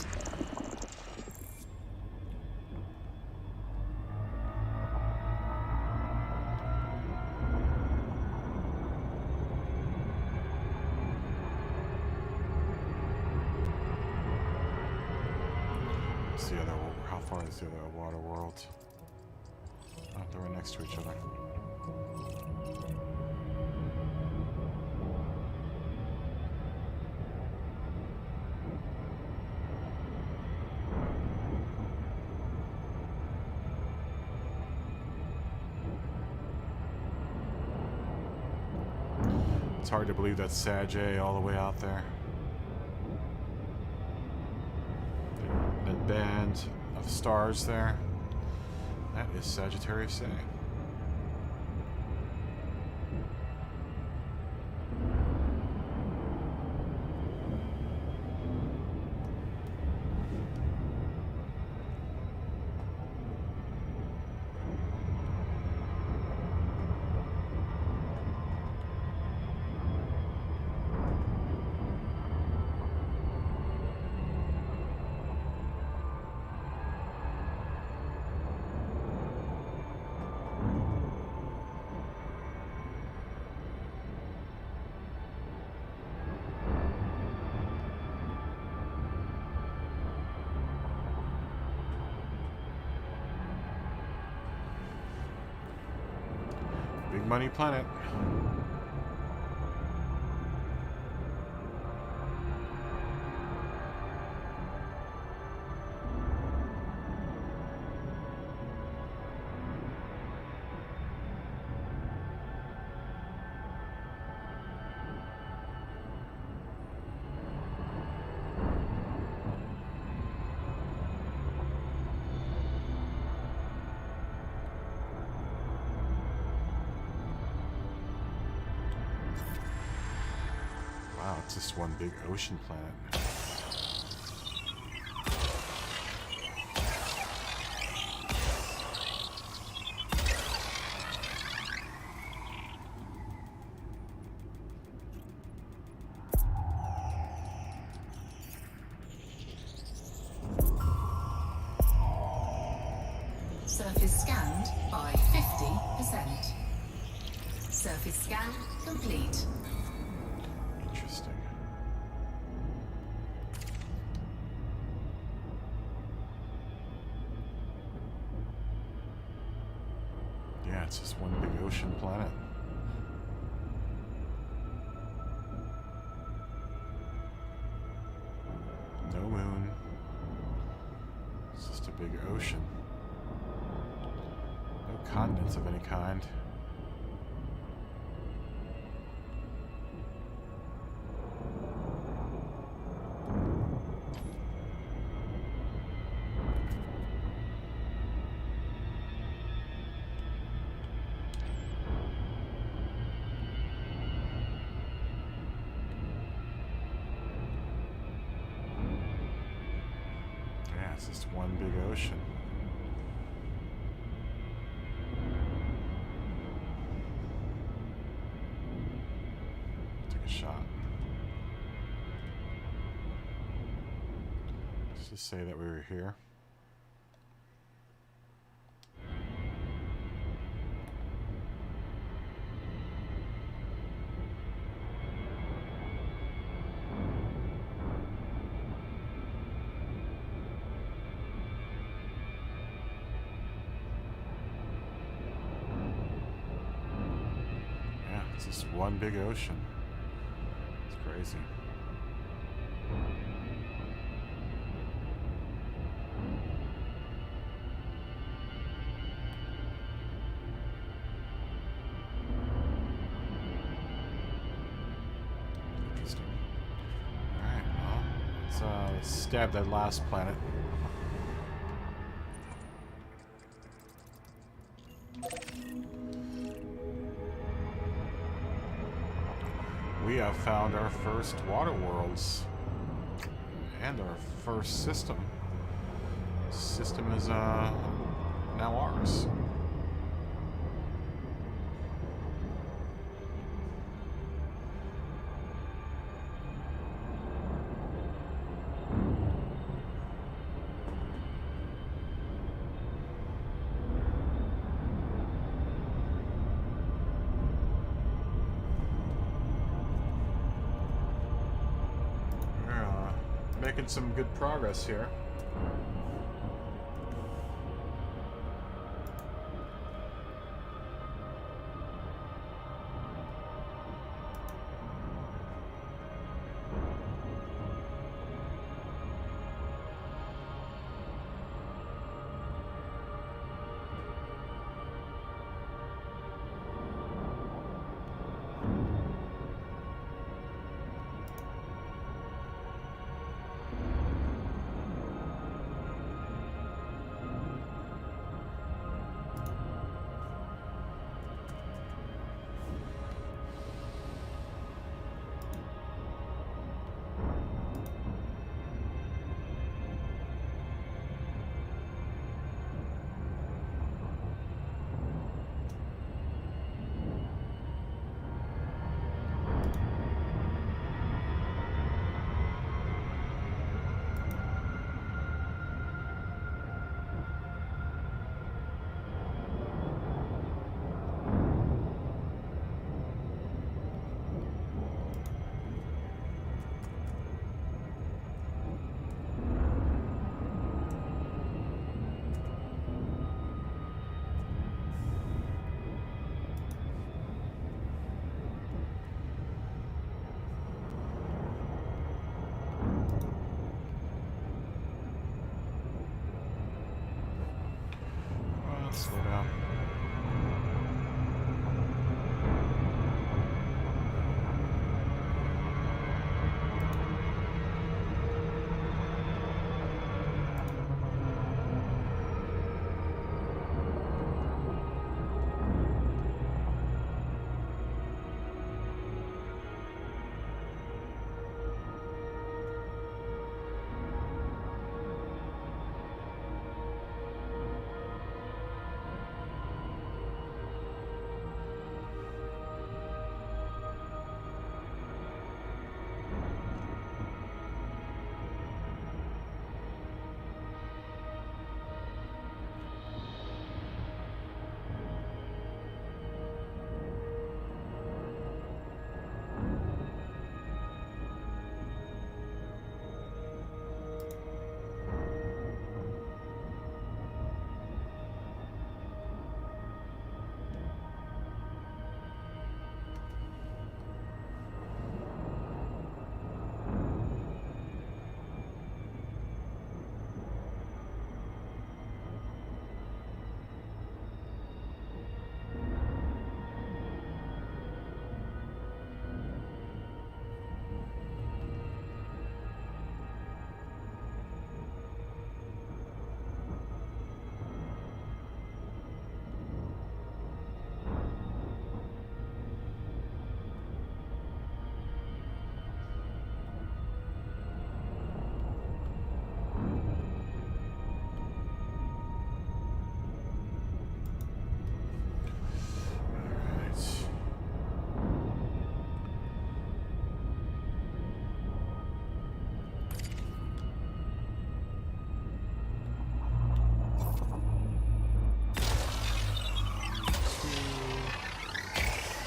What's the other? How far is the other water world? Oh, they're right next to each other. It's hard to believe that's Saga all the way out there. band of stars there. That is Sagittarius A. Big money planet. Wow, it's just one big ocean planet. Surface scanned by 50%. Surface scan complete. Interesting. Yeah, it's just one big ocean planet. No moon. It's just a big ocean. No continents of any kind. Yeah, it's just one big ocean. Take a shot. Let's just say that we were here. It's just one big ocean. It's crazy. Interesting. Alright, well, let's stab that last planet. We have found our first water worlds and our first system. System is now ours. Making some good progress here.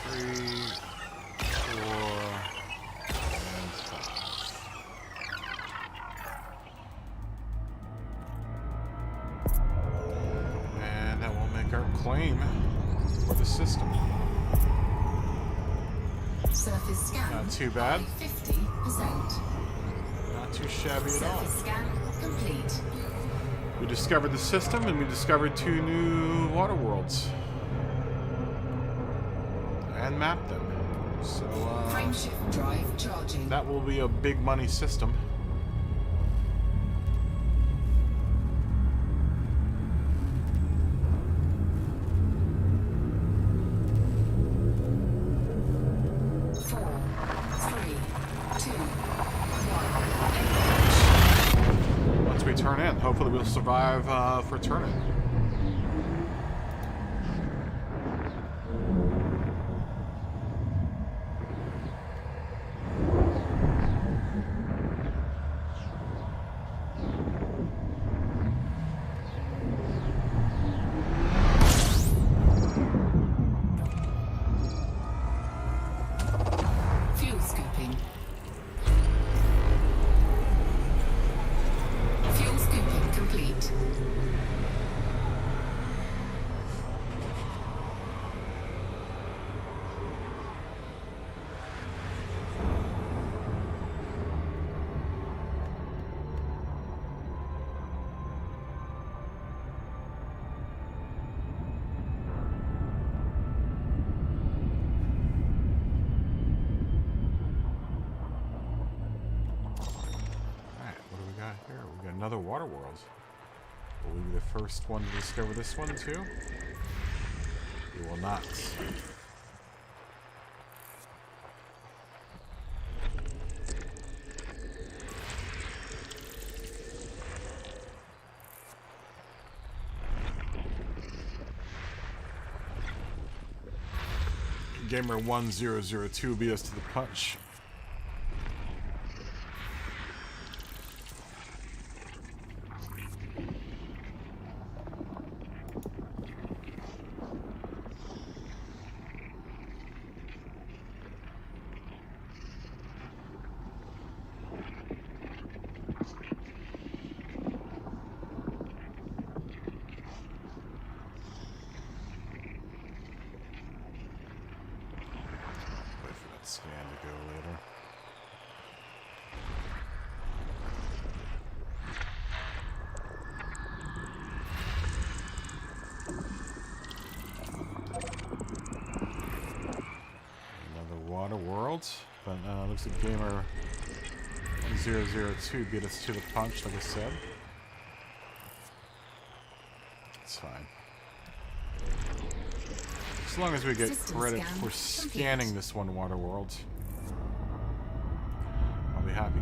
3, 4, and 5. And that will make our claim for the system. Surface scan. Not too bad. 50%. Not too shabby at all. Surface scan complete. We discovered the system, and we discovered 2 new water worlds. And mapped them. So, Frameshift drive charging. that will be a big money system. Turn in. Hopefully we'll survive for turn-in. Fuel scooping. Complete. Alright, what do we got here? We got another water world. Will we be the first one to discover this one too? We will not. Gamer 1002 beat us to the punch. Scan to go later. Another water world, but looks like Gamer 1002 beat us to the punch, like I said. It's fine. As long as we get credit for scanning this one water world, I'll be happy.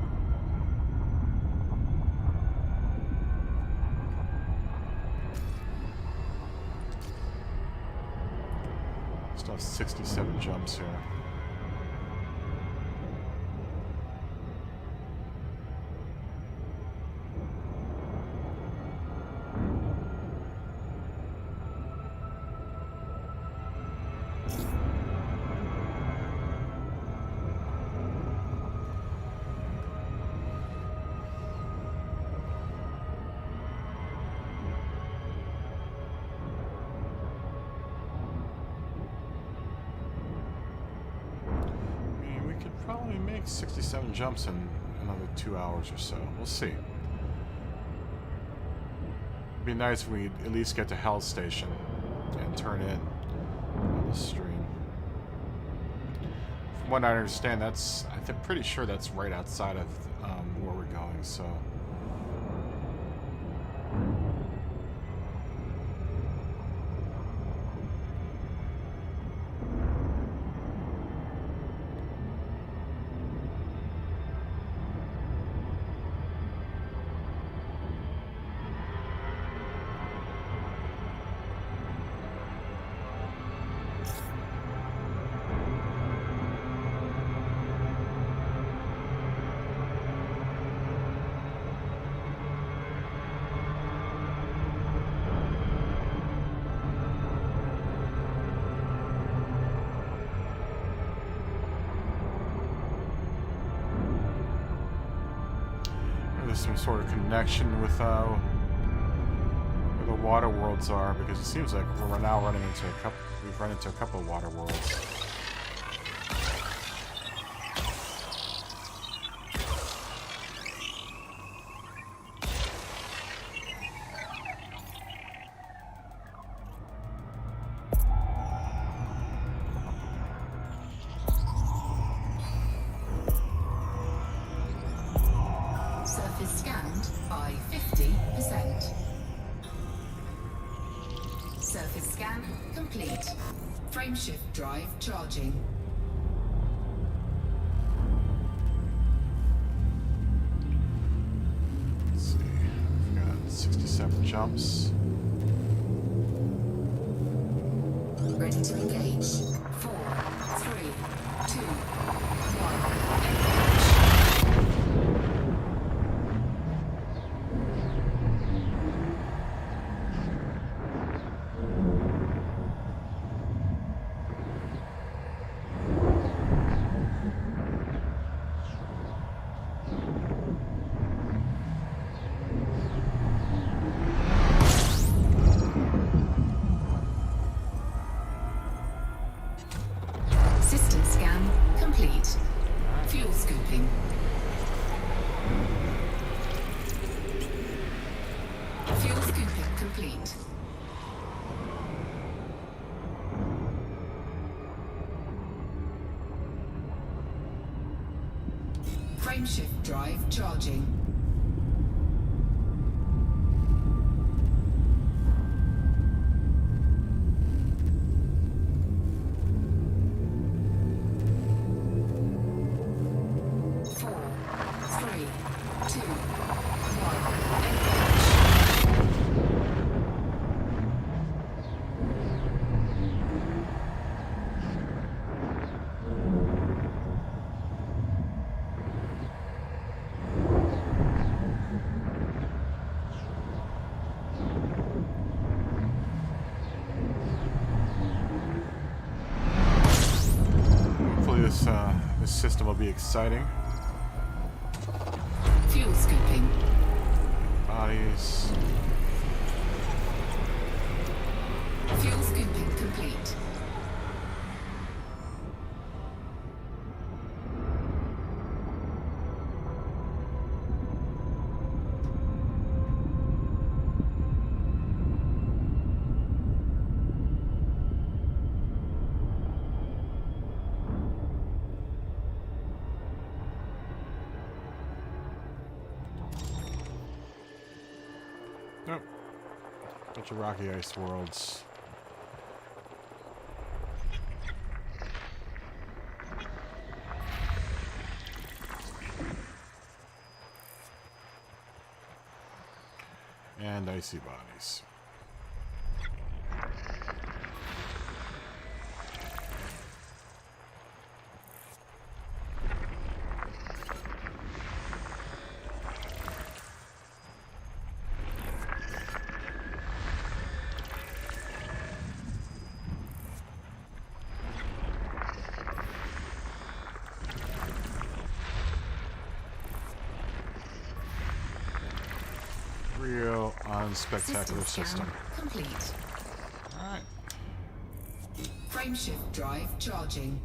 Still have 67 jumps here. Probably make 67 jumps in another 2 hours or so. We'll see. It'd be nice if we at least get to Hell Station and turn in on the stream. From what I understand, I'm pretty sure that's right outside of where we're going, so... there's some sort of connection with where the water worlds are, because it seems like we're now running into a couple. We've run into a couple of water worlds. Surface scanned by 50%. Surface scan complete. Frameshift drive charging. Let's see. We've got 67 jumps. Ready to engage. 4, 3, 2, 1. Engage. System scan complete. Fuel scooping. Fuel scooping complete. Frameshift drive charging. This system will be exciting. Fuel scooping. Bodies. Fuel scooping complete. Nope. Bunch of rocky ice worlds. And icy bodies. Real unspectacular system. Complete. Alright. Frameshift drive charging.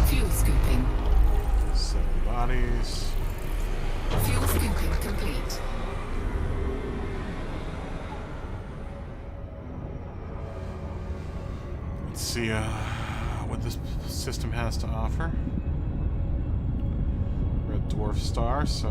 Fuel scooping. 7 bodies. Fuel scooping complete. Let's see what this system has to offer. Red dwarf star, so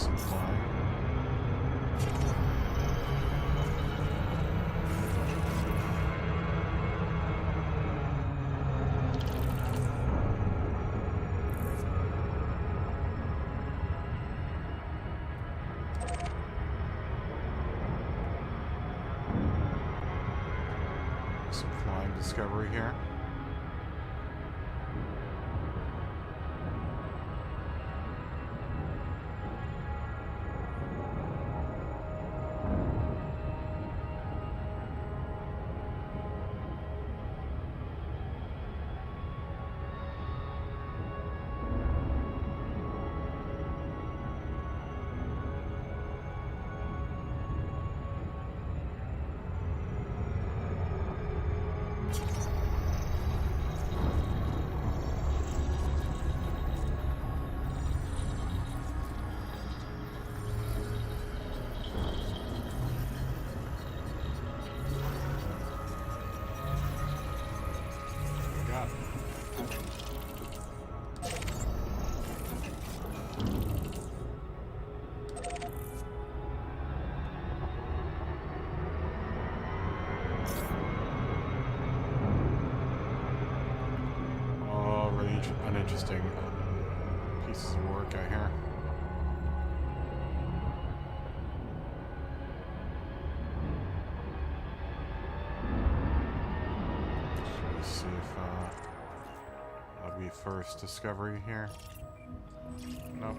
Some flying. Some flying discovery here. Uninteresting pieces of work I hear. Let's see if that'll be first discovery here. Nope.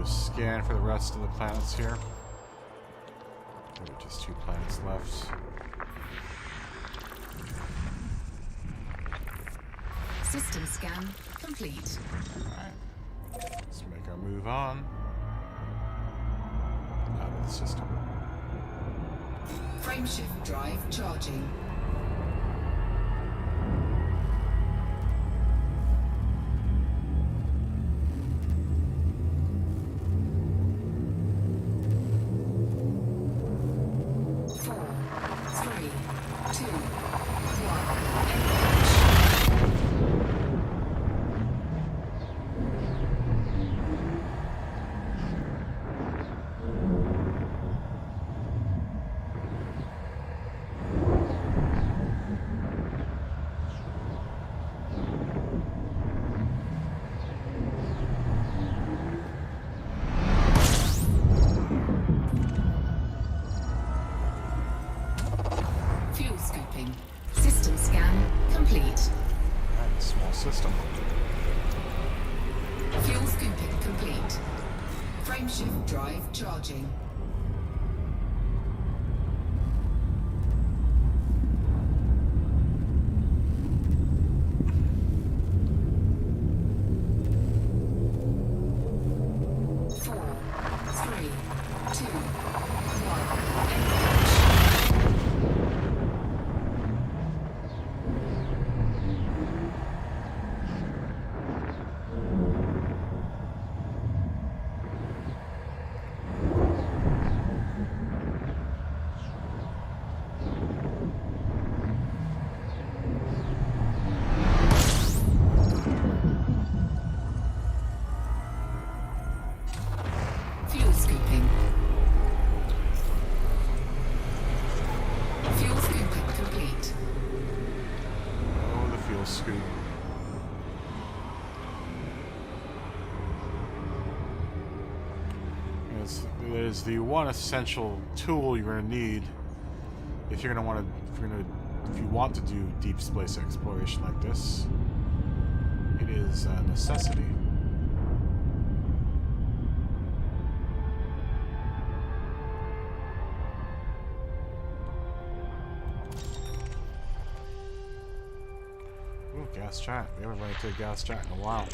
Scan for the rest of the planets here. Maybe just 2 planets left. System scan complete. Alright. Let's make our move on. Out of the system. Frameshift drive charging. System scan complete. Alright, small system. Fuel scooping complete. Frameshift drive charging. It is the one essential tool you're going to need if you're gonna want to, if you want to do deep space exploration like this, it is a necessity. Ooh, gas giant. We haven't run into a gas giant in a while.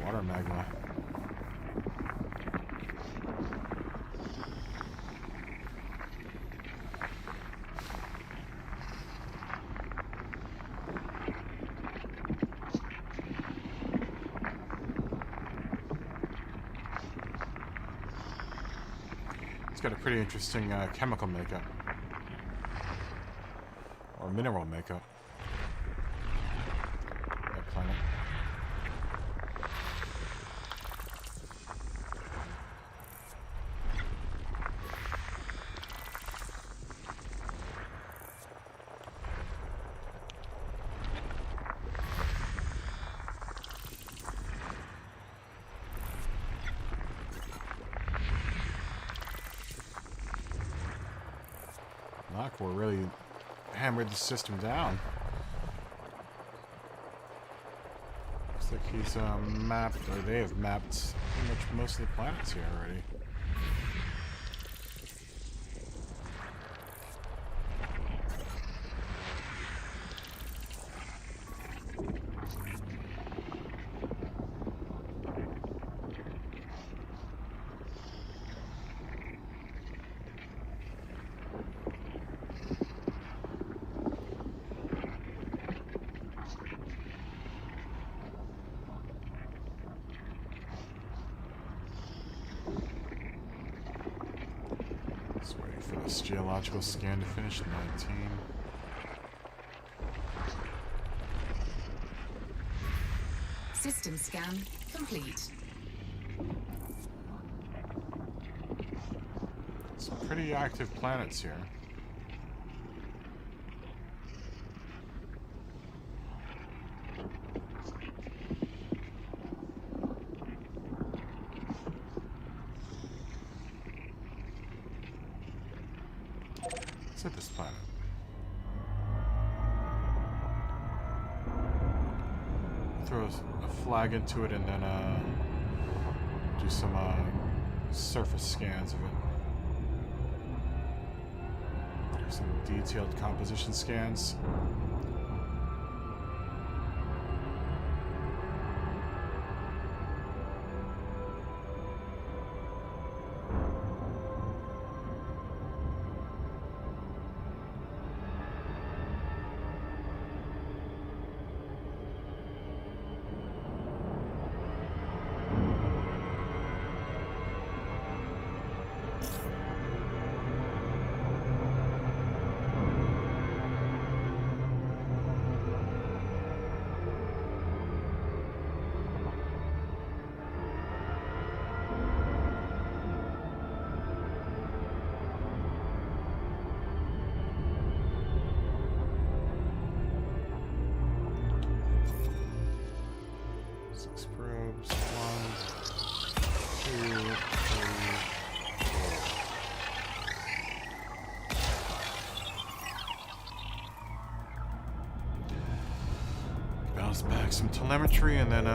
Water magma. It's got a pretty interesting chemical makeup. Or mineral makeup. That planet. We're really hammered the system down. Looks like he's mapped, or they have mapped pretty much most of the planets here already. Just waiting for this geological scan to finish at 19. System scan complete. Some pretty active planets here. Let's hit this planet. Throw a flag into it and then do some surface scans of it. Do some detailed composition scans. Probes. 1, 2, 3, 4. us back some telemetry, and then we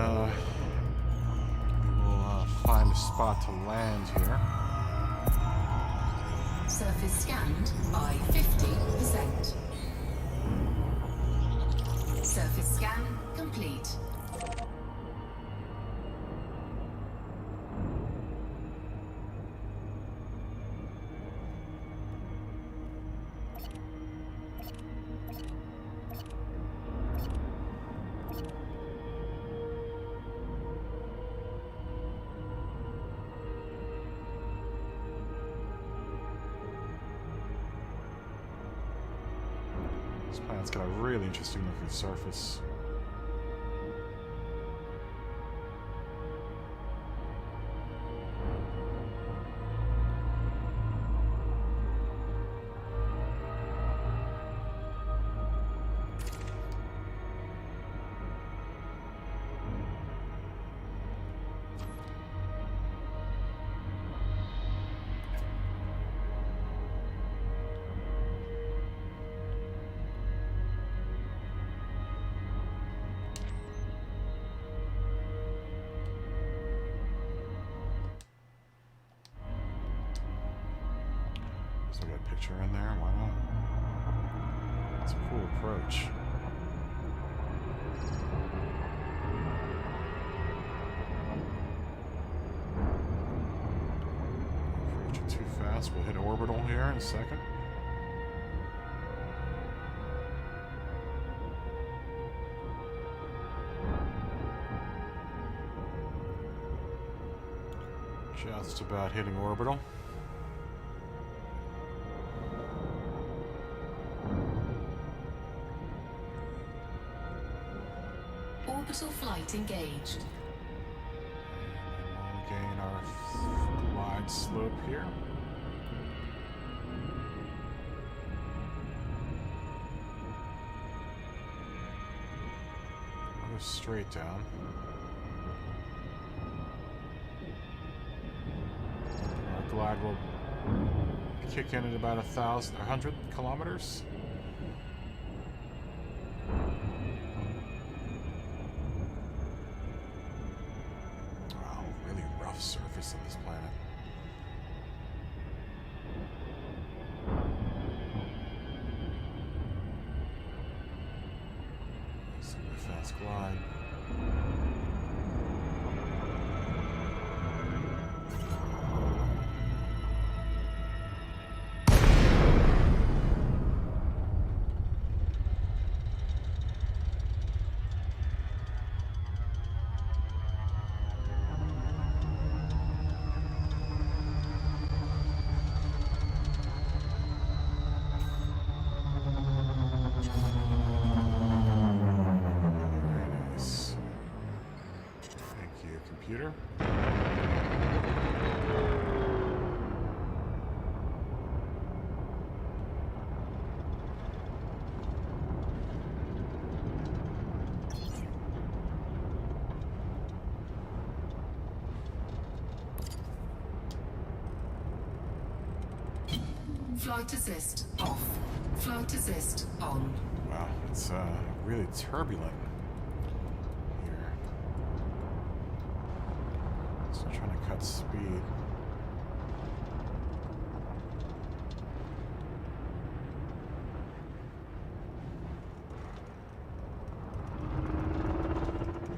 will find a spot to land here. Surface scanned by 50%. Surface scan complete. This planet's got a really interesting looking surface. So we got a picture in there, why not? It's a cool approach. Approaching too fast, we'll hit orbital here in a second. Just about hitting orbital. Orbital flight engaged. We'll gain our glide slope here. I'll go straight down. Our glide will kick in at about 100 kilometers. Surface of this planet. Super fast glide. Computer. Flight assist off. Flight assist on. Wow, it's really turbulent here. So trying to cut speed.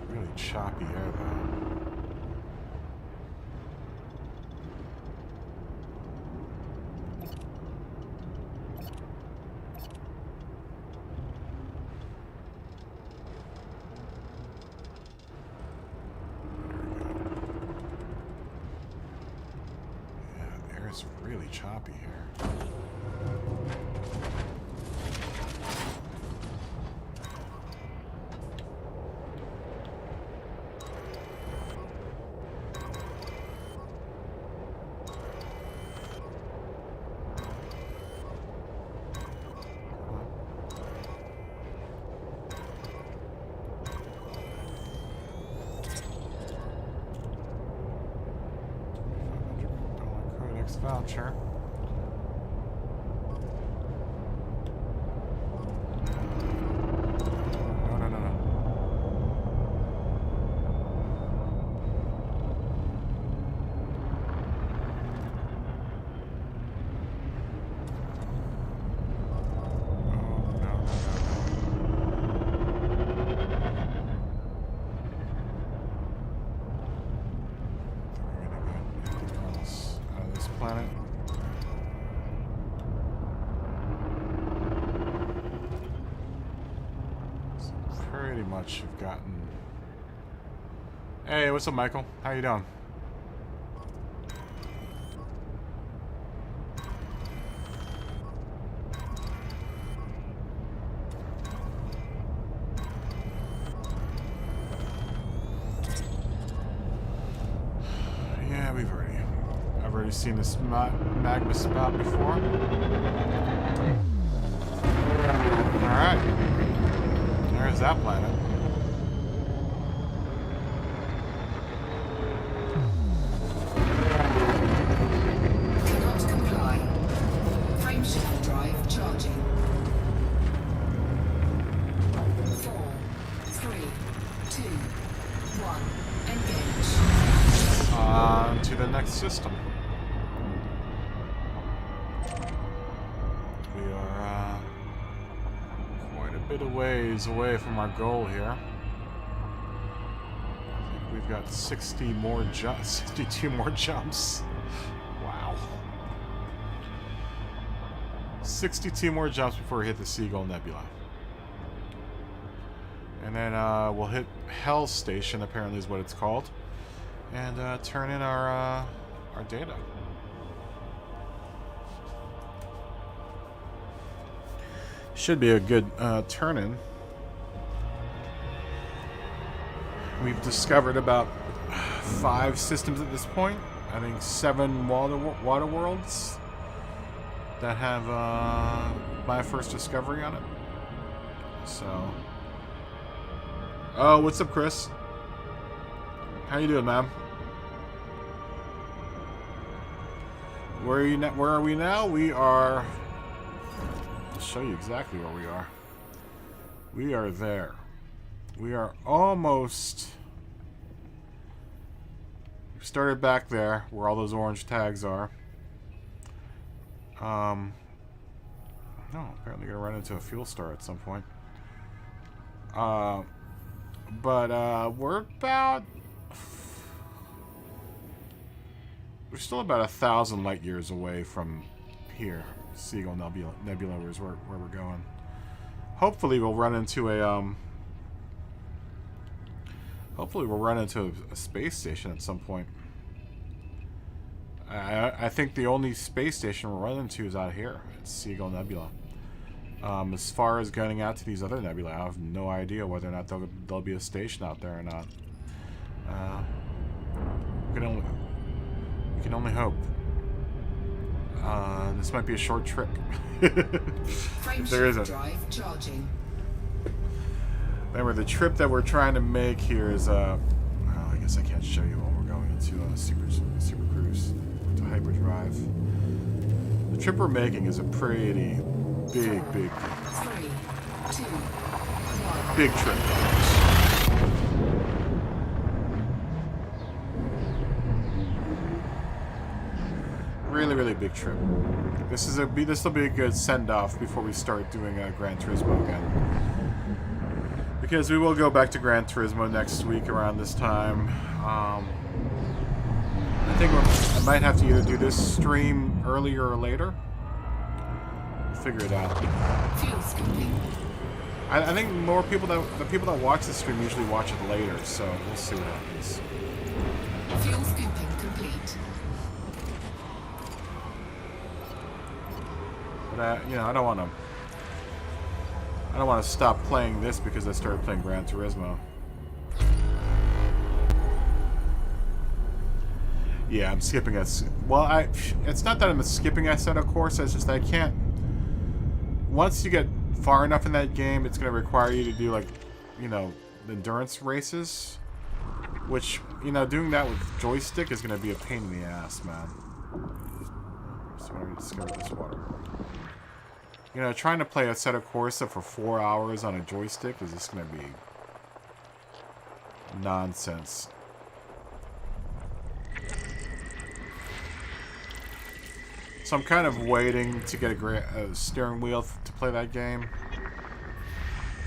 Really choppy air though. It's really choppy here. Voucher. No. pretty much have gotten... Hey, what's up, Michael? How you doing? Yeah, I've already seen this magma spout before. Alright. There's that planet. Cannot comply. Frameshift drive charging. 4, 3, 2, 1. Engage. On to the next system. We are quite a bit of ways away from our goal here. I think we've got 62 more jumps. Wow. 62 more jumps before we hit the Seagull Nebula. And then we'll hit Hell Station, apparently is what it's called. And turn in our data. Should be a good turn-in. We've discovered about 5 systems at this point. I think 7 water worlds that have my first discovery on it. So, oh, what's up, Chris? How you doing, ma'am? Where are we now? We are... I'll show you exactly where we are. We are there. We are almost... We started back there, where all those orange tags are. No, apparently gonna run into a fuel star at some point. But we're about... We're still about 1,000 light years away from here. Seagull Nebula is where we're going. Hopefully we'll run into a space station at some point. I think the only space station we'll run into is out here. It's Seagull Nebula. As far as gunning out to these other nebulae, I have no idea whether or not there'll be a station out there or not. We can only hope. This might be a short trip. If there isn't. Drive charging. Remember, the trip that we're trying to make here is I guess I can't show you while we're going into Super Cruise to hyperdrive. The trip we're making is a pretty big 3, 2, 1. big trip. Really big trip. This will be a good send-off before we start doing Gran Turismo again. Because we will go back to Gran Turismo next week around this time. I think I might have to either do this stream earlier or later. We'll figure it out. Fuel scooping. I think the people that watch the stream usually watch it later, so we'll see what happens. Fuel scooping complete. But I don't want to stop playing this because I started playing Gran Turismo. Yeah, I'm skipping it. Well, it's not that I'm skipping a set of course. It's just I can't. Once you get far enough in that game, it's going to require you to do endurance races, which doing that with joystick is going to be a pain in the ass, man. So I discovered this water. Trying to play a set of Corsa for 4 hours on a joystick is just going to be nonsense. So I'm kind of waiting to get a steering wheel to play that game.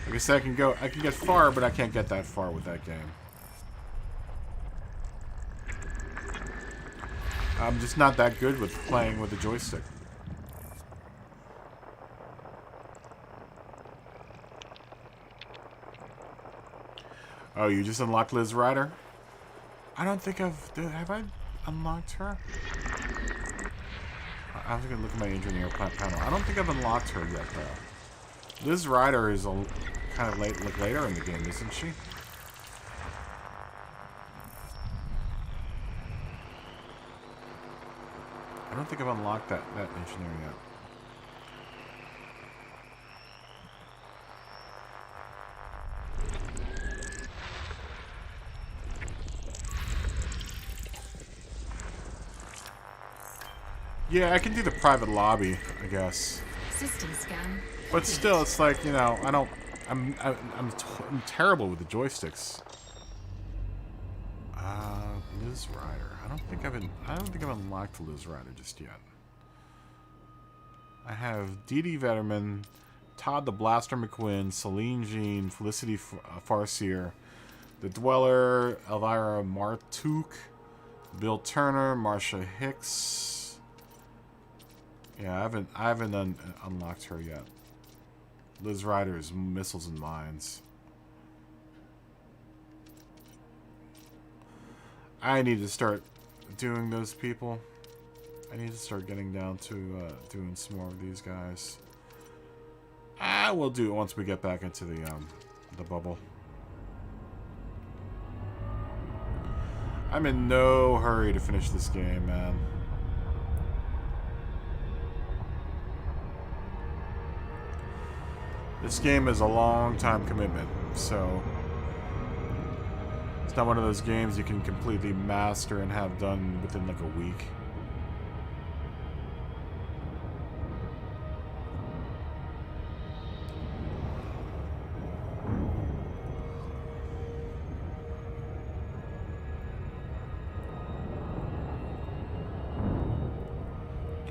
Like I said, I can get far, but I can't get that far with that game. I'm just not that good with playing with the joystick. Oh, you just unlocked Liz Ryder? I don't think have I unlocked her? I have to look at my engineer panel. I don't think I've unlocked her yet, though. Liz Ryder is kind of later in the game, isn't she? I don't think I've unlocked that engineer yet. Yeah, I can do the private lobby, I guess. System scan. But still, it's like, you know, I'm terrible with the joysticks. Liz Ryder. I don't think I've unlocked Liz Ryder just yet. I have Dee Dee Vetterman, Todd the Blaster McQuinn, Celine Jean, Felicity Farseer, The Dweller, Elvira Martuk, Bill Turner, Marsha Hicks. Yeah, I haven't unlocked her yet. Liz Ryder's Missiles and Mines. I need to start doing those people. I need to start getting down to doing some more of these guys. We'll do it once we get back into the bubble. I'm in no hurry to finish this game, man. This game is a long time commitment, so it's not one of those games you can completely master and have done within like a week.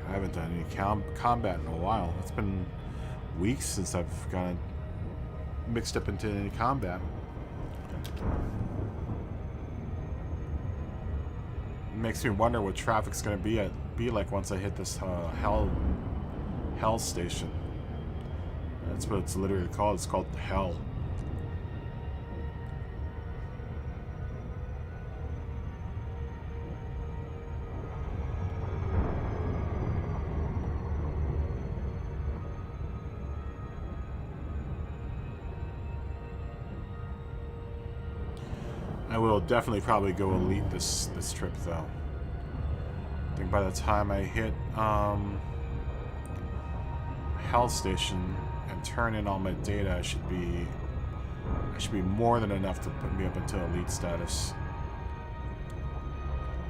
I haven't done any combat in a while. It's been weeks since I've gotten mixed up into any combat. It makes me wonder what traffic's gonna be like once I hit this hell station. That's what it's literally called. It's called Hell. I will definitely probably go elite this trip though. I think by the time I hit Hell Station and turn in all my data, I should be more than enough to put me up into elite status.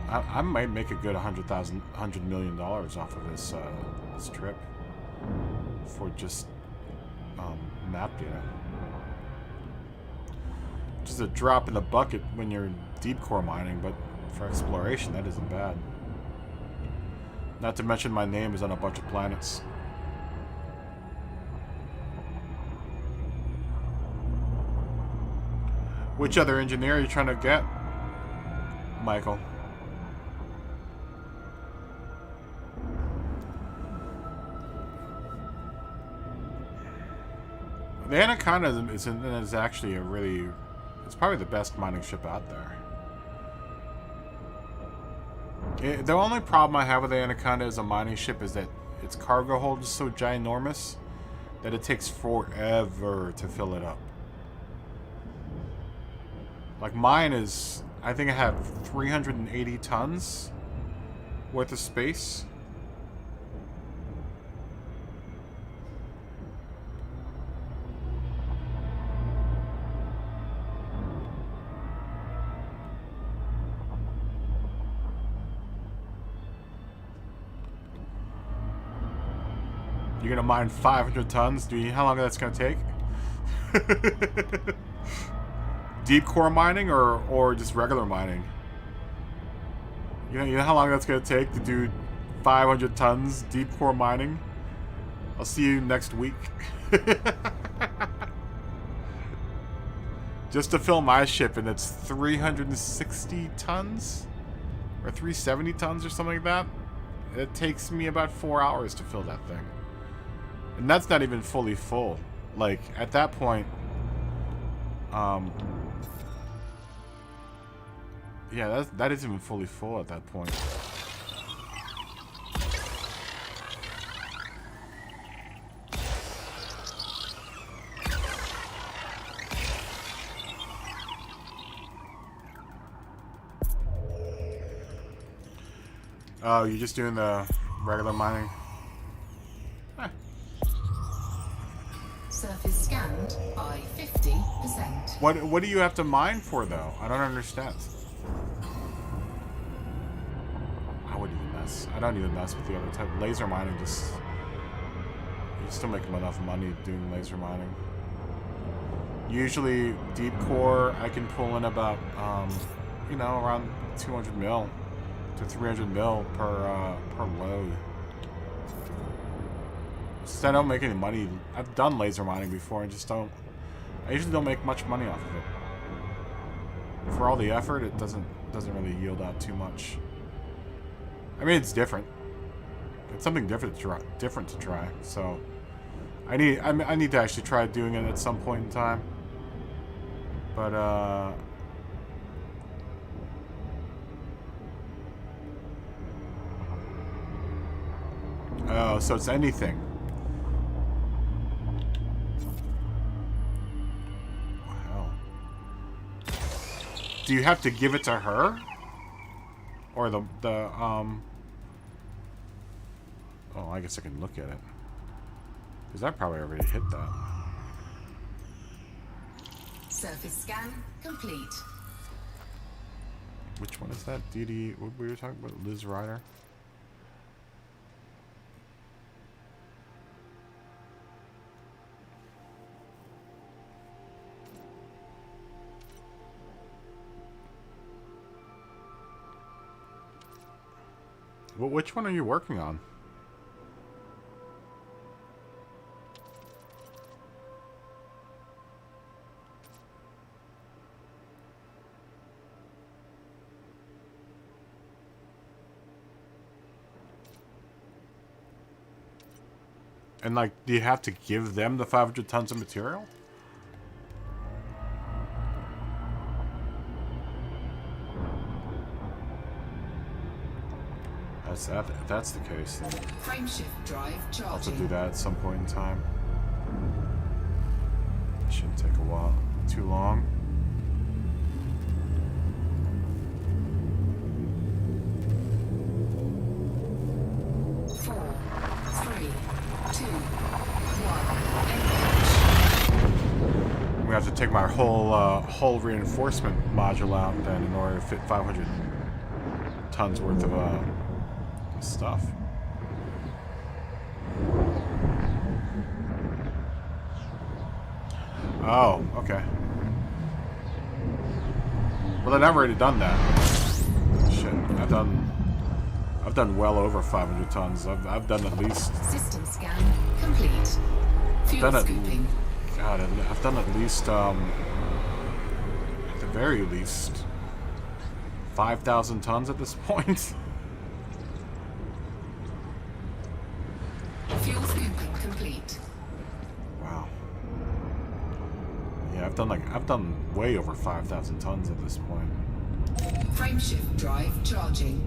I might make a good $100 million off of this trip for just map data. Just a drop in the bucket when you're deep core mining, but for exploration, that isn't bad. Not to mention my name is on a bunch of planets. Which other engineer are you trying to get, Michael? The Anaconda is actually a really... It's probably the best mining ship out there. The only problem I have with the Anaconda as a mining ship is that its cargo hold is so ginormous that it takes forever to fill it up. Like mine is... I think I have 380 tons worth of space. You're gonna mine 500 tons? Do you know how long that's gonna take? Deep core mining or just regular mining? You know how long that's gonna take to do 500 tons deep core mining? I'll see you next week. Just to fill my ship, and it's 360 tons? Or 370 tons or something like that? It takes me about 4 hours to fill that thing. And that's not even fully full. Like, at that point, Yeah, that isn't even fully full at that point. Oh, you're just doing the regular mining? Eh. Surface scanned by 50%. What do you have to mine for, though? I don't understand. I wouldn't even mess. I don't even mess with the other type. Laser mining just... You still make enough money doing laser mining. Usually, deep core, I can pull in about, you know, around 200 mil to 300 mil per load. Since I don't make any money, I've done laser mining before and just don't... I usually don't make much money off of it. For all the effort, it doesn't really yield out too much. I mean, it's different. It's something different to try. So, I need to actually try doing it at some point in time. But oh, so it's anything. Wow. Do you have to give it to her? Or the oh, I guess I can look at it. Because I probably already hit that. Surface scan complete. Which one is that? DD, what were you talking about? Liz Ryder? Well, which one are you working on? And, like, do you have to give them the 500 tons of material? If that's the case, then Frameshift drive I'll have to charging. do that at some point in time. Shouldn't take a while. Too long. We have to take my whole reinforcement module out then in order to fit 500 tons worth of stuff. Oh, okay. Well, then I've already done that. Shit, I've done well over 500 tons. I've done at least. System scan complete. Fuel scooping. God, I've done at least, at the very least, 5,000 tons at this point. Fuel scooping complete. Wow. Yeah, I've done way over 5,000 tons at this point. Frameshift drive charging.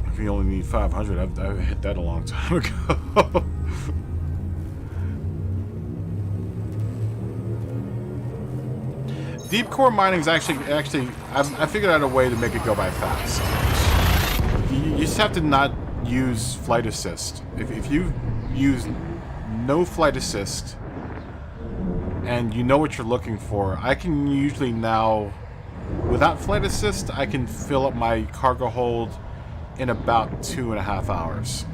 If you only need 500, I've hit that a long time ago. Deep core mining is actually I figured out a way to make it go by fast. You just have to not use flight assist. If you use no flight assist and you know what you're looking for, I can usually now, without flight assist, I can fill up my cargo hold in about 2.5 hours.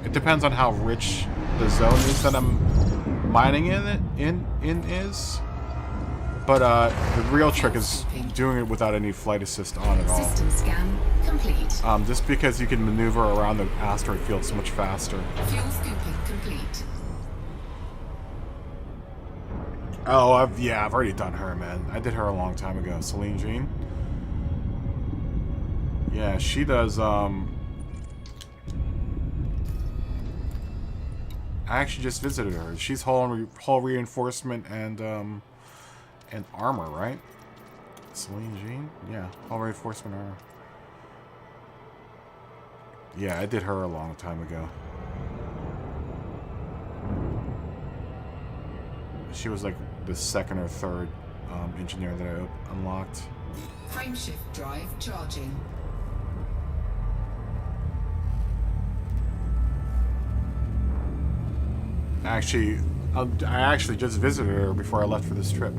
It depends on how rich the zone is that I'm mining in is. But the real trick is doing it without any flight assist on at all. System scan complete. Just because you can maneuver around the asteroid field so much faster. Fuel scooping complete. Oh, I've already done her, man. I did her a long time ago. Celine Jean. Yeah, she does. I actually just visited her. She's hull reinforcement And armor, right? Celine Jean? Yeah, all reinforcement armor. Yeah, I did her a long time ago. She was like the second or third engineer that I unlocked. Frameshift drive charging. Actually, I actually just visited her before I left for this trip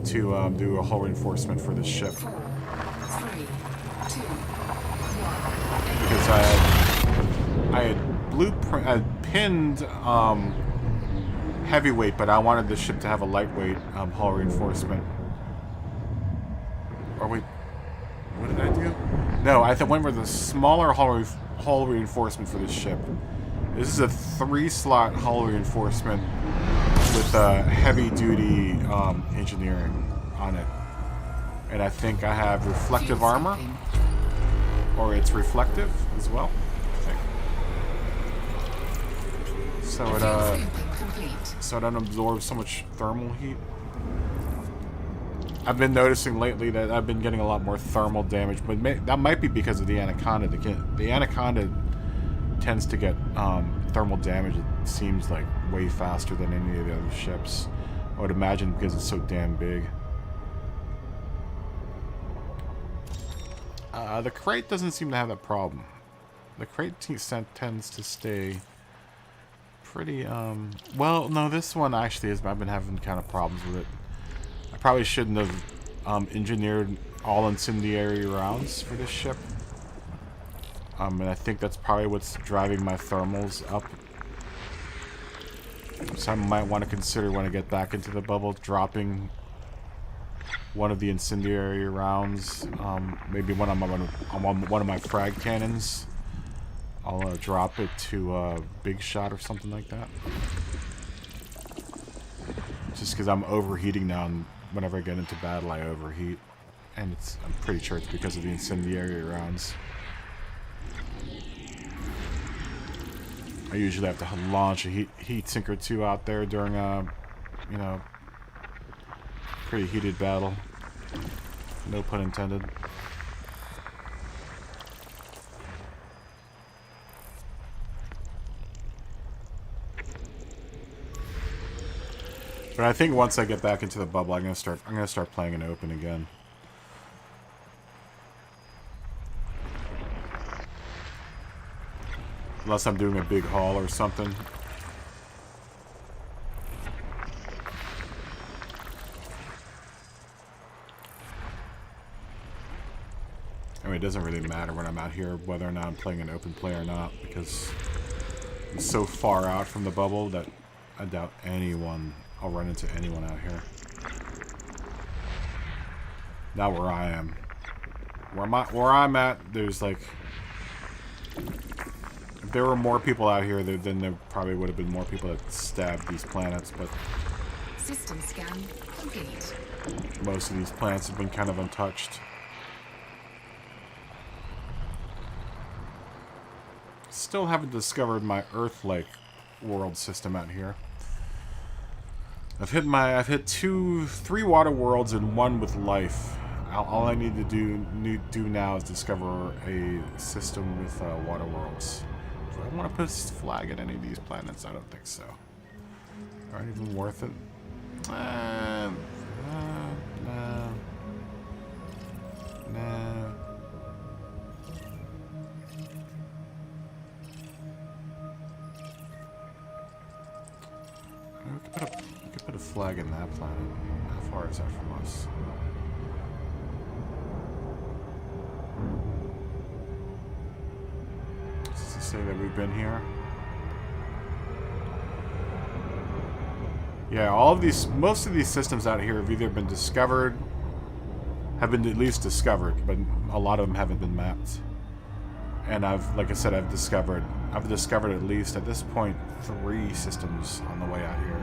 to do a hull reinforcement for this ship. 4, 3, 2, 1. Because I had pinned heavyweight, but I wanted the ship to have a lightweight hull reinforcement. Or wait, what did I do? No, I went with a smaller hull reinforcement for this ship. This is a 3-slot hull reinforcement with heavy-duty engineering on it. And I think I have reflective armor. Or it's reflective as well, I think. So it doesn't absorb so much thermal heat. I've been noticing lately that I've been getting a lot more thermal damage, but that might be because of the Anaconda. The Anaconda tends to get thermal damage, it seems like, way faster than any of the other ships. I would imagine because it's so damn big. The crate doesn't seem to have that problem. The crate tends to stay pretty, well, no, this one actually is, I've been having kind of problems with it. I probably shouldn't have engineered all incendiary rounds for this ship. And I think that's probably what's driving my thermals up. So I might want to consider when I get back into the bubble dropping one of the incendiary rounds, maybe one of my frag cannons. I'll drop it to big shot or something like that. Just because I'm overheating now, and whenever I get into battle, I overheat, and I'm pretty sure it's because of the incendiary rounds. I usually have to launch a heat sink or two out there during a, you know, pretty heated battle. No pun intended. But I think once I get back into the bubble, I'm gonna start playing it open again. Unless I'm doing a big haul or something. I mean, it doesn't really matter when I'm out here whether or not I'm playing an open play or not, because I'm so far out from the bubble that I doubt I'll run into anyone out here. Not where I am. Where I'm at, there's like... If there were more people out here, then there probably would have been more people that stabbed these planets, but... System scan complete. Most of these planets have been kind of untouched. Still haven't discovered my Earth-like world system out here. I've hit 3 water worlds and 1 with life. All I need to do now is discover a system with water worlds. Do I want to put a flag at any of these planets? I don't think so. Aren't even worth it. Nah. We could put a flag in that planet. How far is that from us? Does it say that we've been here? Yeah, most of these systems out here have either been discovered, have been at least discovered, but a lot of them haven't been mapped. And like I said, I've discovered at least, at this point, 3 systems on the way out here.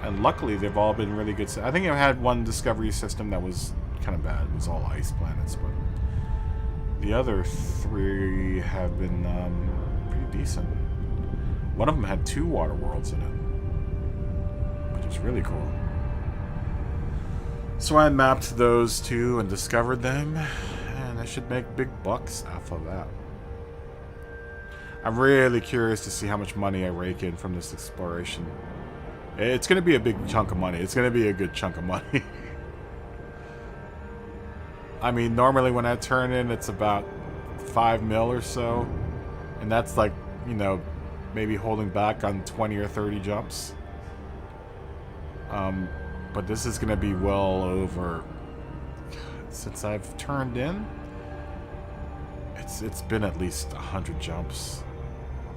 And luckily, they've all been really good. I think I've had one discovery system that was kind of bad. It was all ice planets, but the other 3 have been pretty decent. One of them had 2 water worlds in it, which is really cool. So I mapped those two and discovered them, and I should make big bucks off of that. I'm really curious to see how much money I rake in from this exploration. It's going to be a big chunk of money. It's going to be a good chunk of money. I mean, normally when I turn in, it's about 5 mil or so. And that's like, you know, maybe holding back on 20 or 30 jumps. But this is going to be well over... Since I've turned in, it's been at least 100 jumps.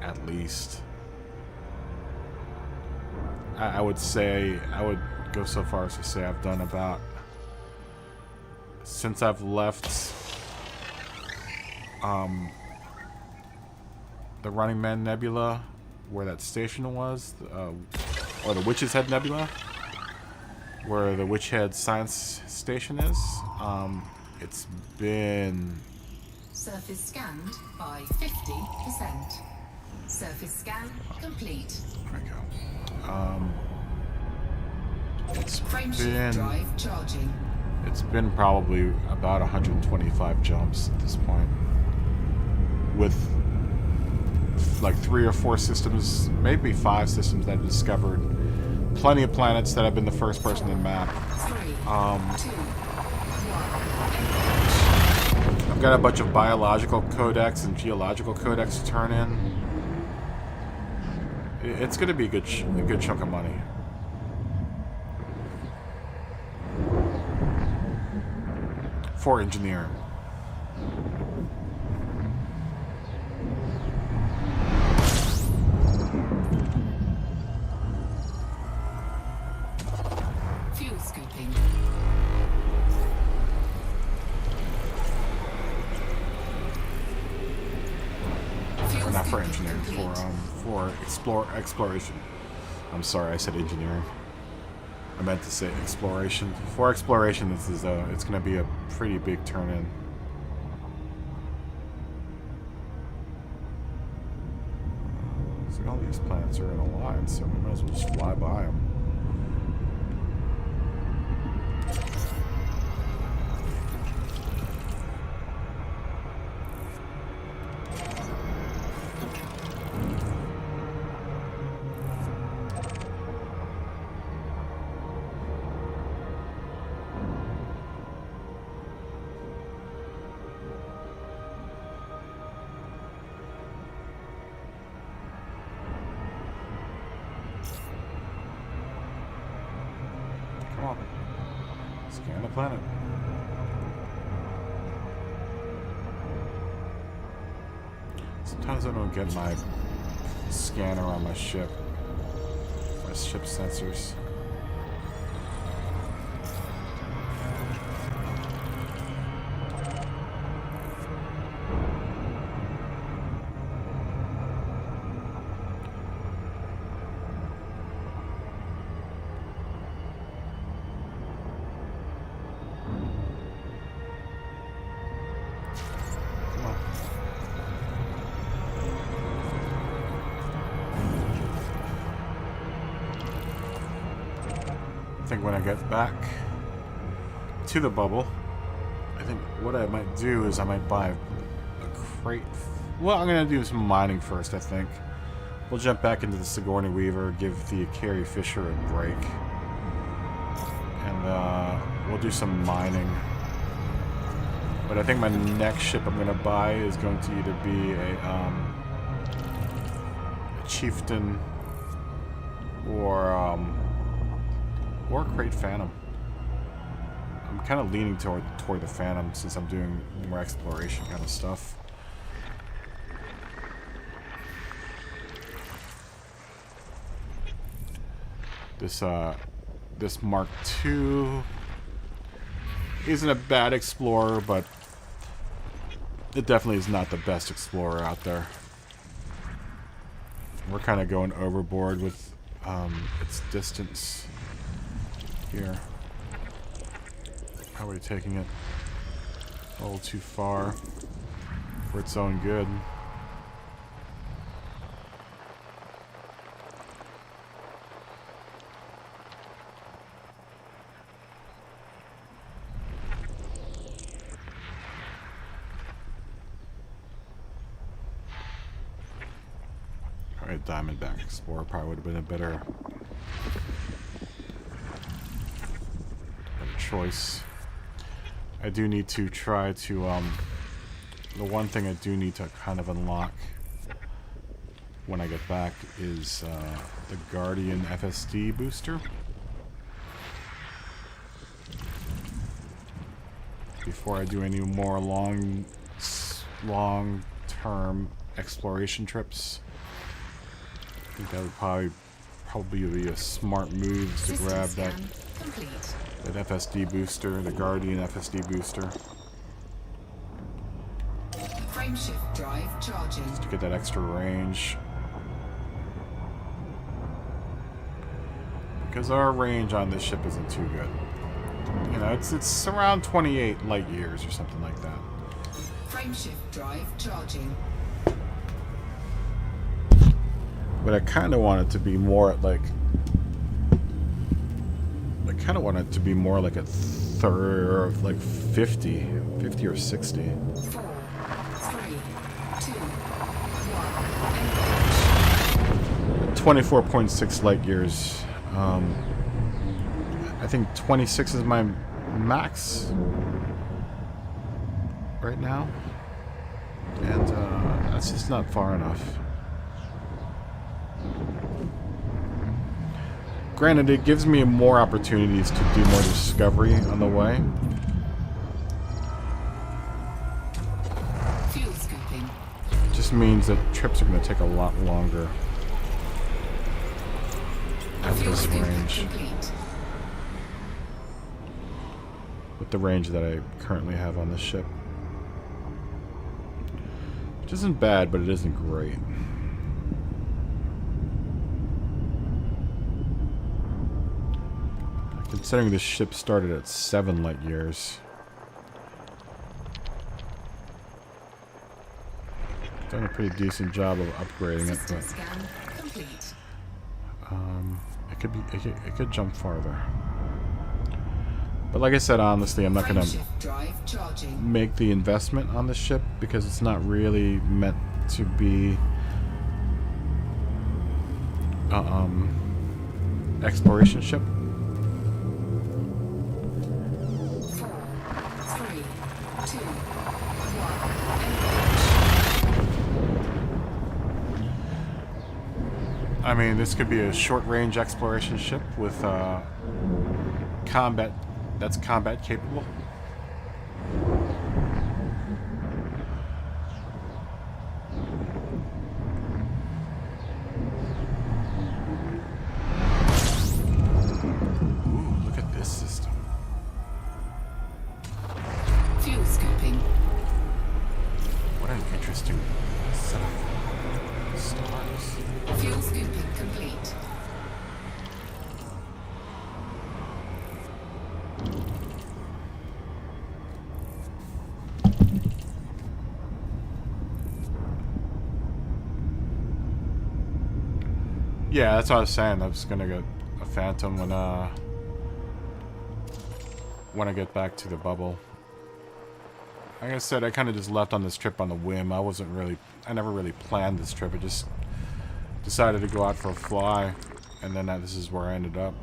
At least. I would say, I would go so far as to say I've done about... Since I've left the Running Man Nebula, where that station was, or the Witch's Head Nebula, where the Witch Head Science Station is, it's been... Surface scanned by 50%. Surface scan complete. There we go. It's Frameshift drive charging. It's been probably about 125 jumps at this point, with like 3 or 4 systems, maybe 5 systems that I've discovered. Plenty of planets that I've been the first person to map. 3, 2, 1. I've got a bunch of biological codex and geological codex to turn in. It's going to be a good chunk of money. For engineering. Fuel scooping. Or not for engineering, for exploration. I'm sorry, I said engineering. I meant to say exploration. For exploration, this is it's going to be a pretty big turn in. So all these planets are in a line, so we might as well just fly by them. Come on. Scan the planet. Sometimes I don't get my scanner on my ship. My ship sensors. I think when I get back to the bubble, I think what I might do is I might buy a crate. Well, I'm going to do some mining first, I think. We'll jump back into the Sigourney Weaver, give the Carrie Fisher a break. And we'll do some mining. But I think my next ship I'm going to buy is going to either be a Chieftain or Crate Phantom. I'm kind of leaning toward the Phantom since I'm doing more exploration kind of stuff. This Mark II isn't a bad explorer, but it definitely is not the best explorer out there. We're kind of going overboard with its distance here. How are we taking it? A little too far for its own good. A Diamondback Explorer probably would have been a better choice. I do need to try to, the one thing I do need to kind of unlock when I get back is the Guardian FSD booster. Before I do any more long-term exploration trips. I think that would probably be a smart move to grab that FSD booster, the Guardian FSD booster. Frameshift drive charging. Just to get that extra range. Because our range on this ship isn't too good. You know, it's around 28 light years or something like that. Frameshift drive charging. But I kind of want it to be more like... I kind of want it to be more like a third, like 50 or 60. 4, 3, 2, 1. 24.6 light years. I think 26 is my max right now, and that's just not far enough. Granted, it gives me more opportunities to do more discovery on the way. Fuel scooping. It just means that trips are going to take a lot longer at this range. Complete. With the range that I currently have on this ship. Which isn't bad, but it isn't great. Considering this ship started at 7 light years. Done a pretty decent job of upgrading it, but Scan complete. it could jump farther. But like I said, honestly, I'm not gonna Drive charging. make the investment on the ship because it's not really meant to be exploration ship. 4, 3, 2, 1. I mean, this could be a short-range exploration ship with combat that's combat capable. Ooh, look at this system. Fuel scooping. What an interesting set of stars. Fuel scooping complete. Yeah, that's what I was saying. I was gonna get a Phantom when I get back to the bubble. Like I said, I kind of just left on this trip on the whim. I never really planned this trip. I just decided to go out for a fly, and then this is where I ended up.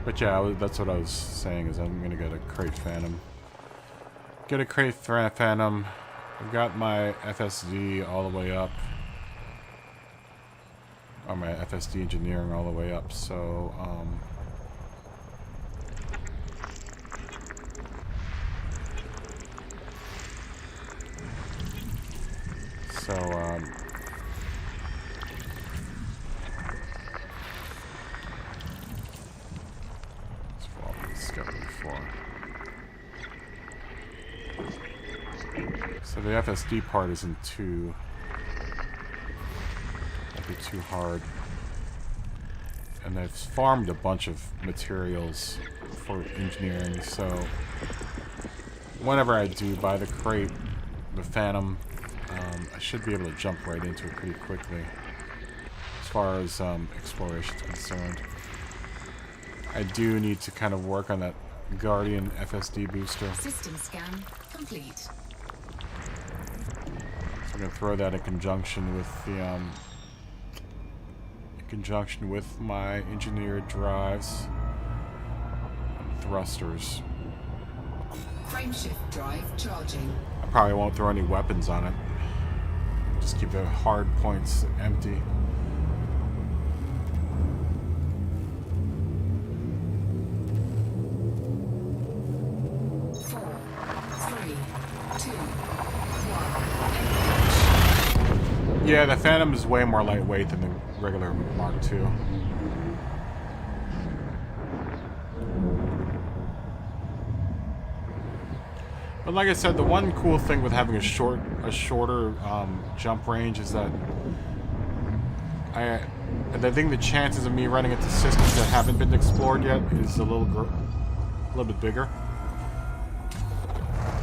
But yeah, that's what I was saying, is I'm gonna get a crate Phantom. Get a crate Phantom. I've got my FSD all the way up. Or my FSD engineering all the way up, so so the FSD part isn't too hard, and I've farmed a bunch of materials for engineering, so whenever I do buy the crate, the Phantom, I should be able to jump right into it pretty quickly as far as exploration is concerned. I do need to kind of work on that Guardian FSD booster. System scan complete. So I'm gonna throw that in conjunction with the my engineered drives and thrusters. Frameshift drive charging. I probably won't throw any weapons on it. Just keep the hard points empty. Yeah, the Phantom is way more lightweight than the regular Mark II. But like I said, the one cool thing with having a shorter jump range is that I think the chances of me running into systems that haven't been explored yet is a little bit bigger.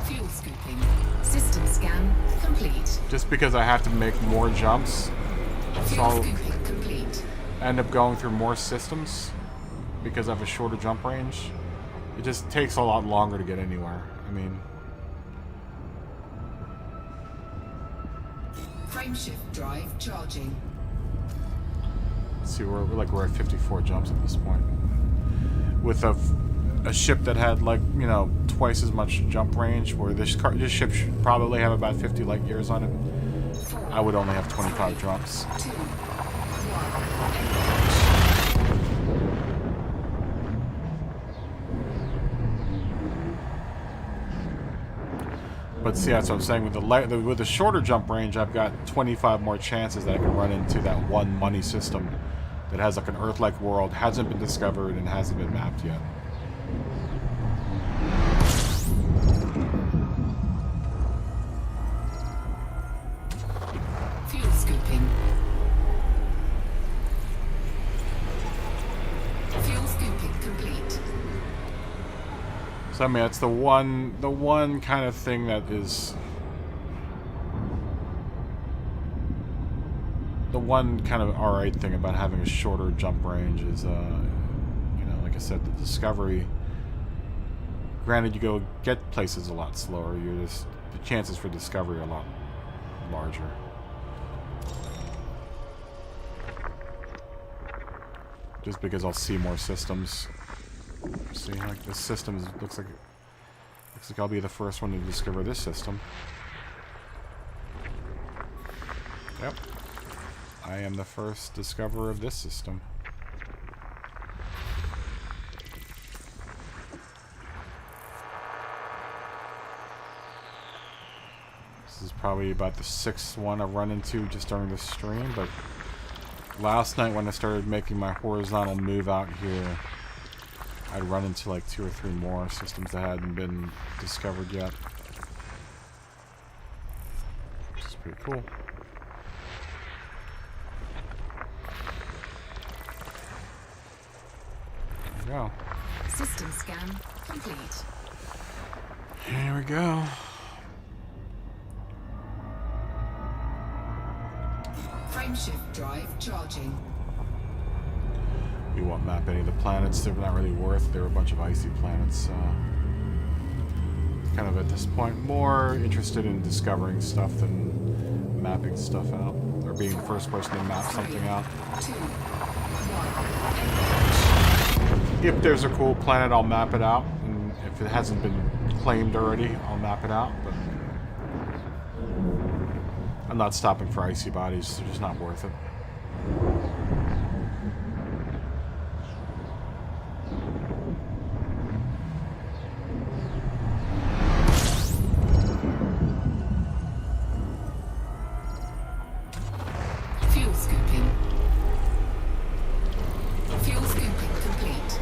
Fuel scooping. System scan complete. Just because I have to make more jumps, so I'll end up going through more systems because I have a shorter jump range. It just takes a lot longer to get anywhere. I mean, frameshift drive charging. Let's see, we're at 54 jumps at this point. With a ship that had, like, you know, twice as much jump range, where this ship should probably have about 50 light years on it. I would only have 25 jumps. But see, that's what I'm saying. With the shorter jump range, I've got 25 more chances that I can run into that one money system that has like an Earth-like world, hasn't been discovered, and hasn't been mapped yet. Fuel scooping. Fuel scooping complete. So I mean, it's the one kind of thing that is the one kind of alright thing about having a shorter jump range is, you know, like I said, the discovery. Granted, you go get places a lot slower. The chances for discovery are a lot larger. Just because I'll see more systems. See, like this system looks like I'll be the first one to discover this system. Yep. I am the first discoverer of this system. This is probably about the 6th one I've run into just during the stream, but last night when I started making my horizontal move out here, I'd run into like 2 or 3 more systems that hadn't been discovered yet. Which is pretty cool. There we go. System scan complete. Here we go. Frameshift drive charging. We won't map any of the planets. They're not really worth. They're a bunch of icy planets. Kind of at this point more interested in discovering stuff than mapping stuff out, or being the first person to map something out. 2, 1. If there's a cool planet, I'll map it out, and if it hasn't been claimed already, I'll map it out. But I'm not stopping for icy bodies. They're just not worth it. Fuel scooping. Fuel scooping complete.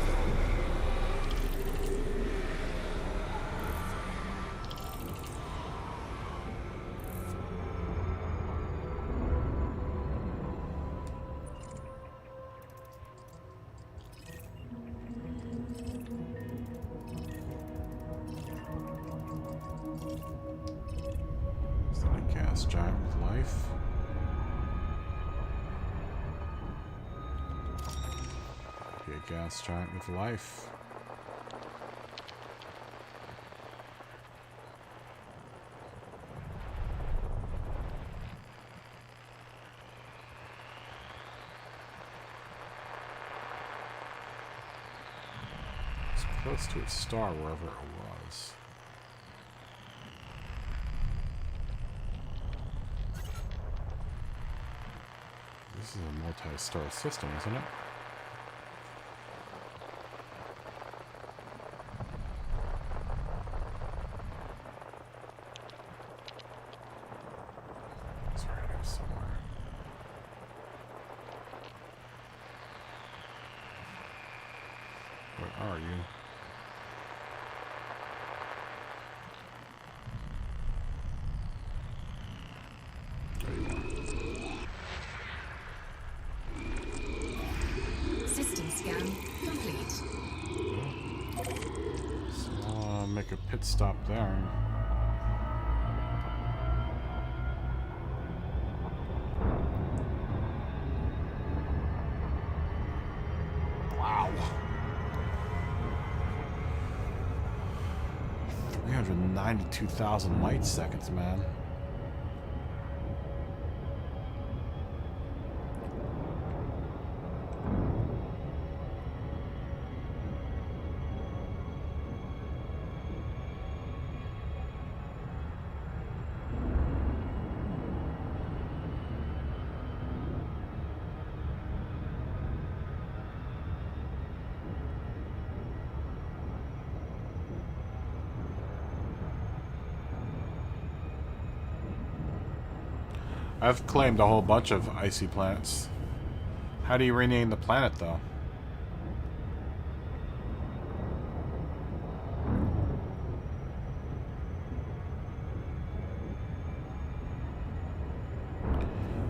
Is that a gas giant with life? Be a gas giant with life. It's close to its star, wherever it was. This is a multi-star system, isn't it? It's right here somewhere. Where are you? Make a pit stop there. Wow. 392,000 light seconds, man. I've claimed a whole bunch of icy planets. How do you rename the planet, though?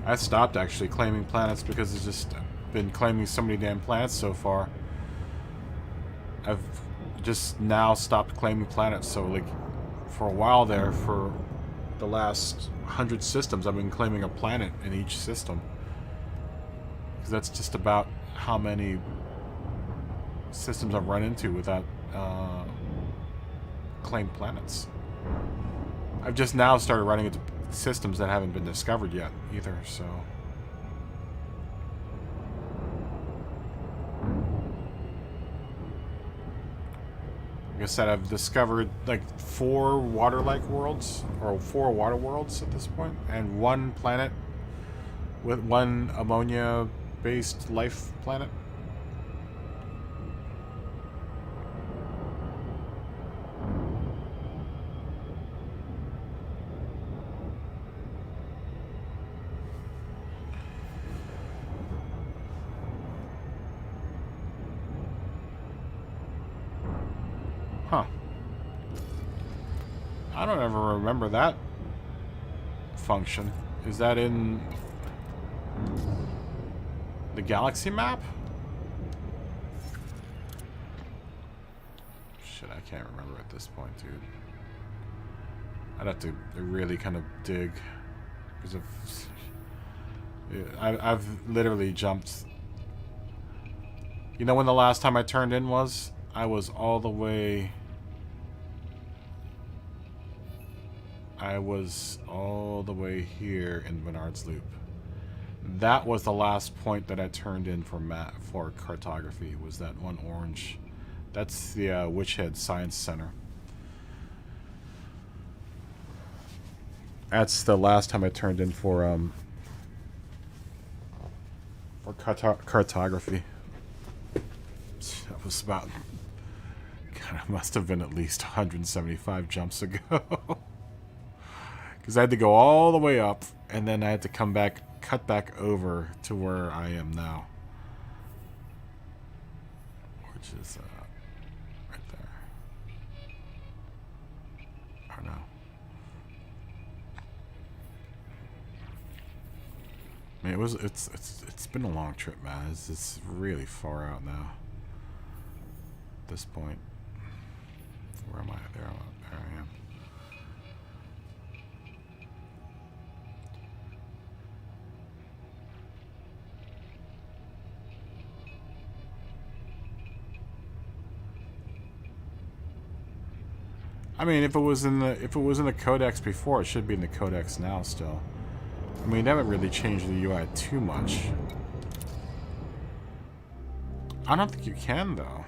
I stopped actually claiming planets because it's just been claiming so many damn planets so far. I've just now stopped claiming planets, so like for a while there, for the last 100 systems, I've been claiming a planet in each system. Because that's just about how many systems I've run into without claimed planets. I've just now started running into systems that haven't been discovered yet either, so... Like I said, I've discovered like 4 water-like worlds, or 4 water worlds at this point, and 1 planet with 1 ammonia-based life planet. Huh. I don't ever remember that function. Is that in the galaxy map? Shit, I can't remember at this point, dude. I'd have to really kind of dig. Because I've literally jumped. You know when the last time I turned in was? I was all the way... I was all the way here in Bernard's Loop. That was the last point that I turned in for cartography, was that one orange. That's the Witch Head Science Center. That's the last time I turned in for cartography. That was about... God, it must have been at least 175 jumps ago. Because I had to go all the way up, and then I had to come back, cut back over to where I am now. Which is right there. Or no. I mean, it's been a long trip, man. It's really far out now. At this point. Where am I? There I am. I mean, if it was in the codex before, it should be in the codex now still. I mean, they haven't really changed the UI too much. I don't think you can though.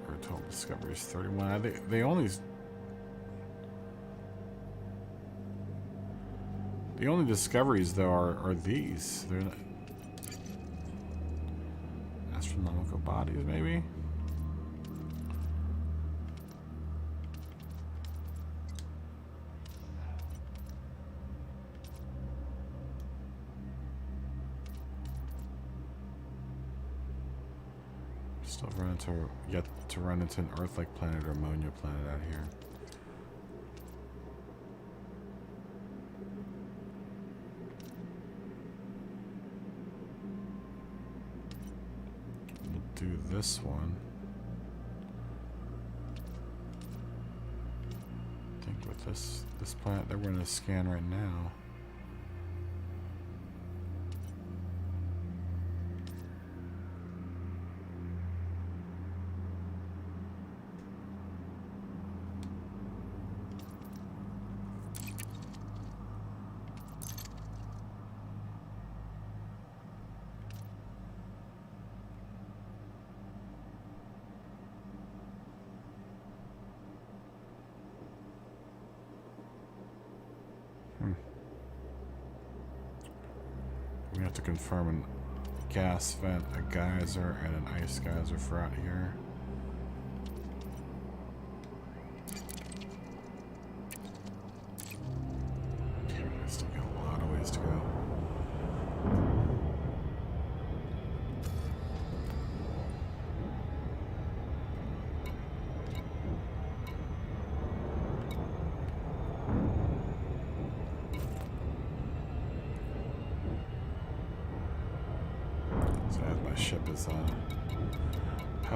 Our total discoveries 31. I think they only. The only discoveries though are these. They're not astronomical bodies, maybe. Still yet to run into an Earth-like planet or ammonia planet out here. We'll do this one. I think with this planet that we're gonna scan right now. We have to confirm a gas vent, a geyser, and an ice geyser for out here. Damn, I still got a lot of ways to go.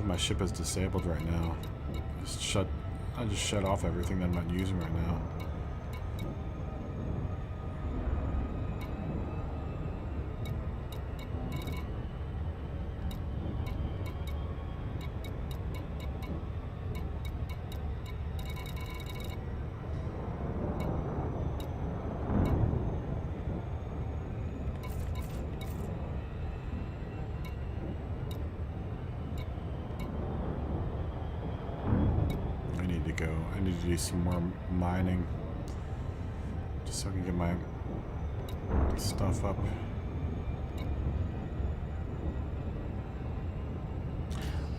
My ship is disabled right now. I just shut off everything that I'm not using right now. I need to do some more mining just so I can get my stuff up.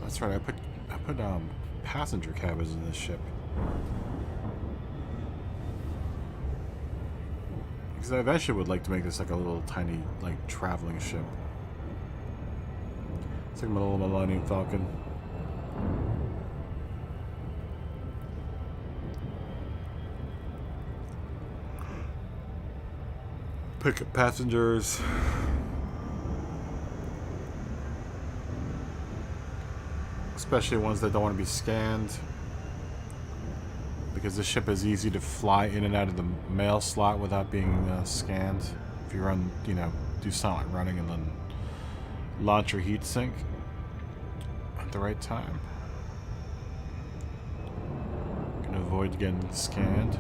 That's right, I put passenger cabins in this ship. Because I eventually would like to make this like a little tiny like traveling ship. It's like a little Millennium Falcon. Pick up passengers. Especially ones that don't want to be scanned. Because the ship is easy to fly in and out of the mail slot without being scanned. If you run, you know, do silent running and then launch your heat sink at the right time. You can avoid getting scanned.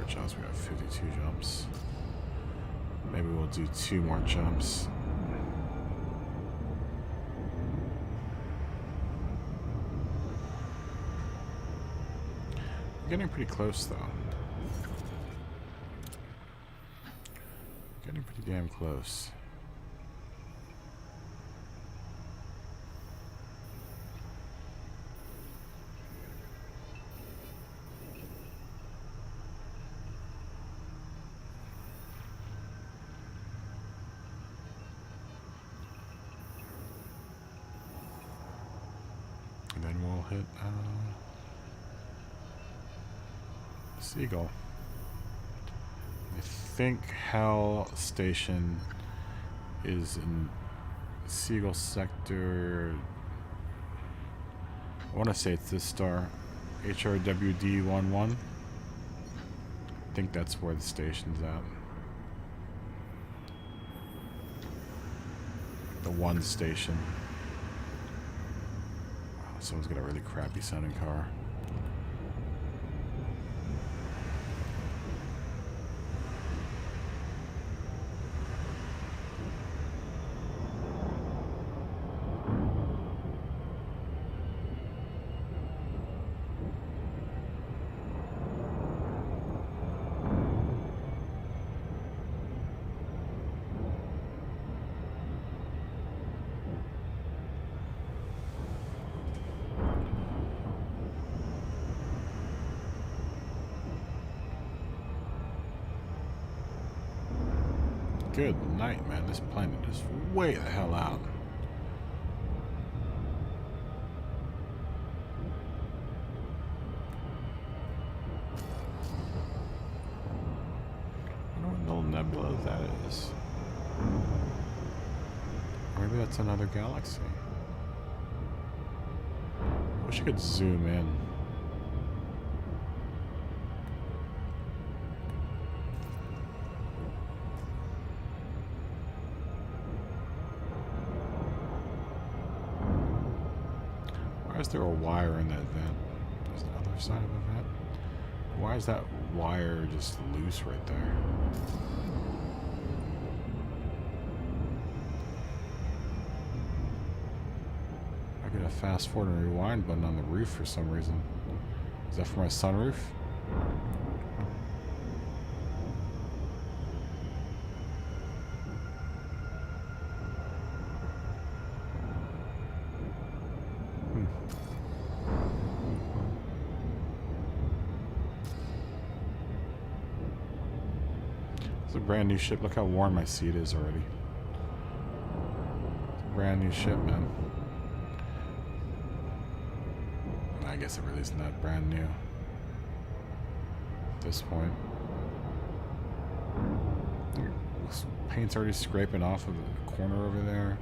Jumps. We got 52 jumps. Maybe we'll do 2 more jumps. We're getting pretty close though. Getting pretty damn close. And then we'll hit Seagull. I think Hell Station is in Seagull sector. I want to say it's this star. HRWD11. I think that's where the station's at. The one station. Wow, someone's got a really crappy sounding car. Good night, man. This planet is way the hell out. I wonder what little nebula that is. Or maybe that's another galaxy. I wish I could zoom in. Why is there a wire in that vent? There's the other side of a vent. Why is that wire just loose right there? I get a fast forward and rewind button on the roof for some reason. Is that for my sunroof? It's a brand new ship. Look how worn my seat is already. It's a brand new ship, man. I guess it really isn't that brand new at this point. Paint's already scraping off of the corner over there.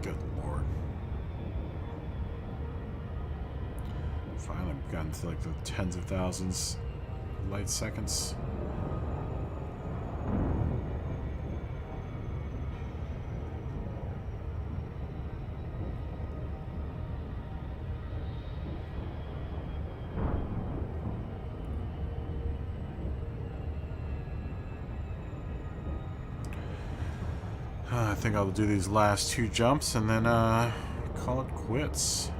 Good lord. Finally gotten to like the tens of thousands light seconds. I think I'll do these last two jumps and then call it quits.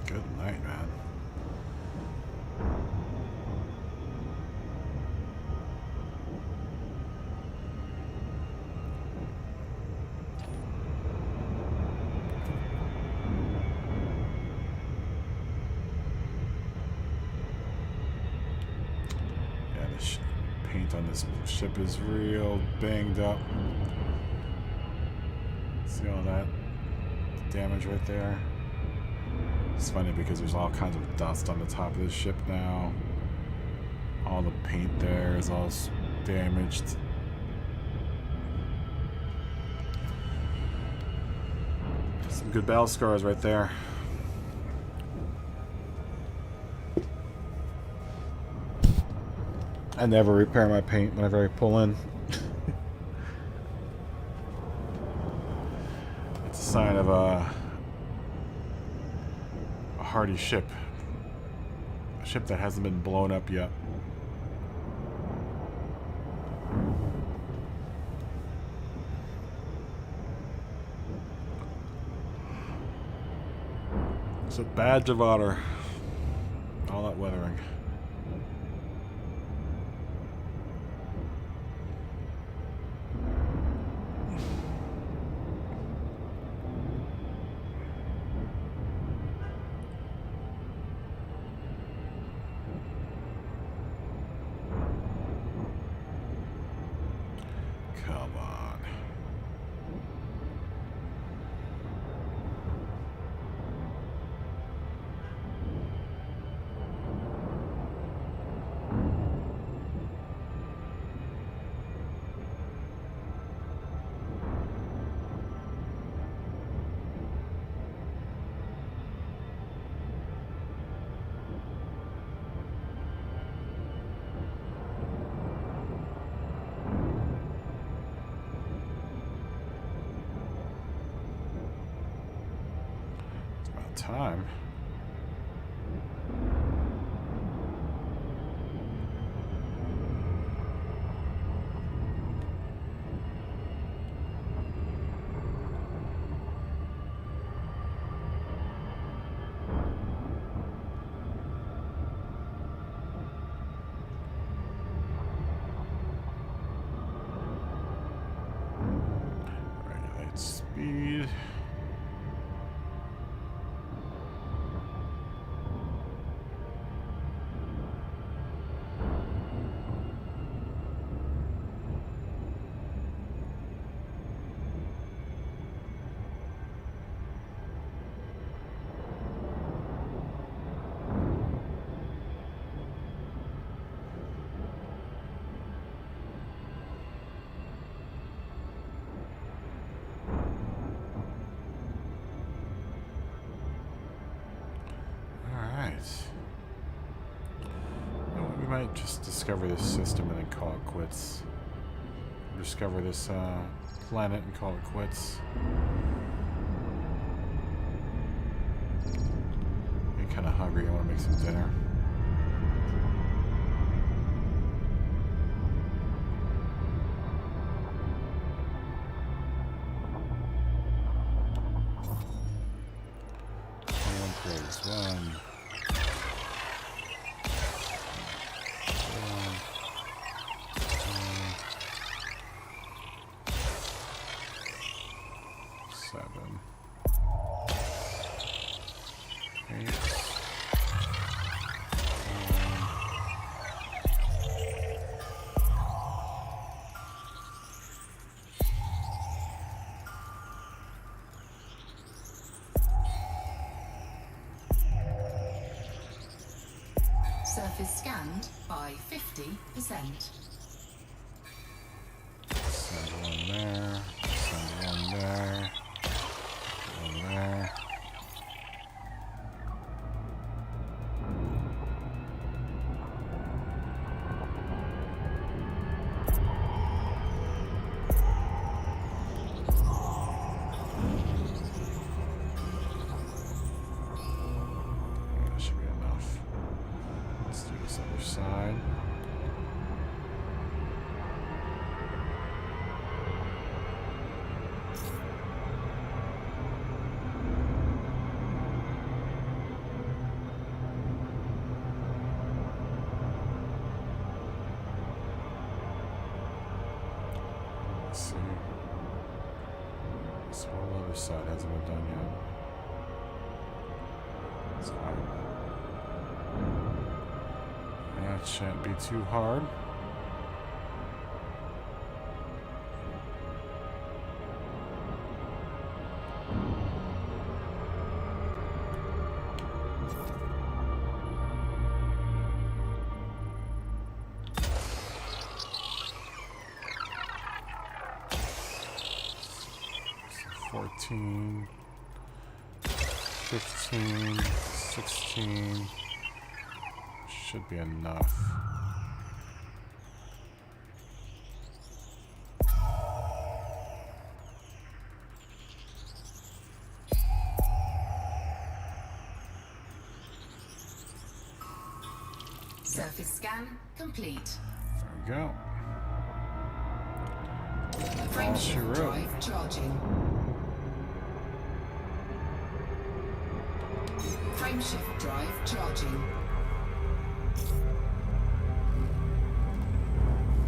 Good night, man. Yeah, the paint on this ship is real banged up. See all that damage right there? It's funny because there's all kinds of dust on the top of this ship now. All the paint there is all damaged. good battle scars right there. I never repair my paint whenever I pull in. It's a sign of a hardy ship. A ship that hasn't been blown up yet. It's a badge of honor. All that weathering. Come on. Time. Regulate speed. We might just discover this system and then call it quits. Discover this planet and call it quits. I'm kind of hungry. I want to make some dinner. One. 7, 8, Surface scanned by 50%. Send one there. Send one there. One there. That should be enough. Let's do this other side. Let's see. This whole other side hasn't been done yet. That's hard. That shan't be too hard. So 14. 15, 16 should be enough. Surface scan complete. There we go. All she Frameshift wrote. drive charging. Frameshift drive charging.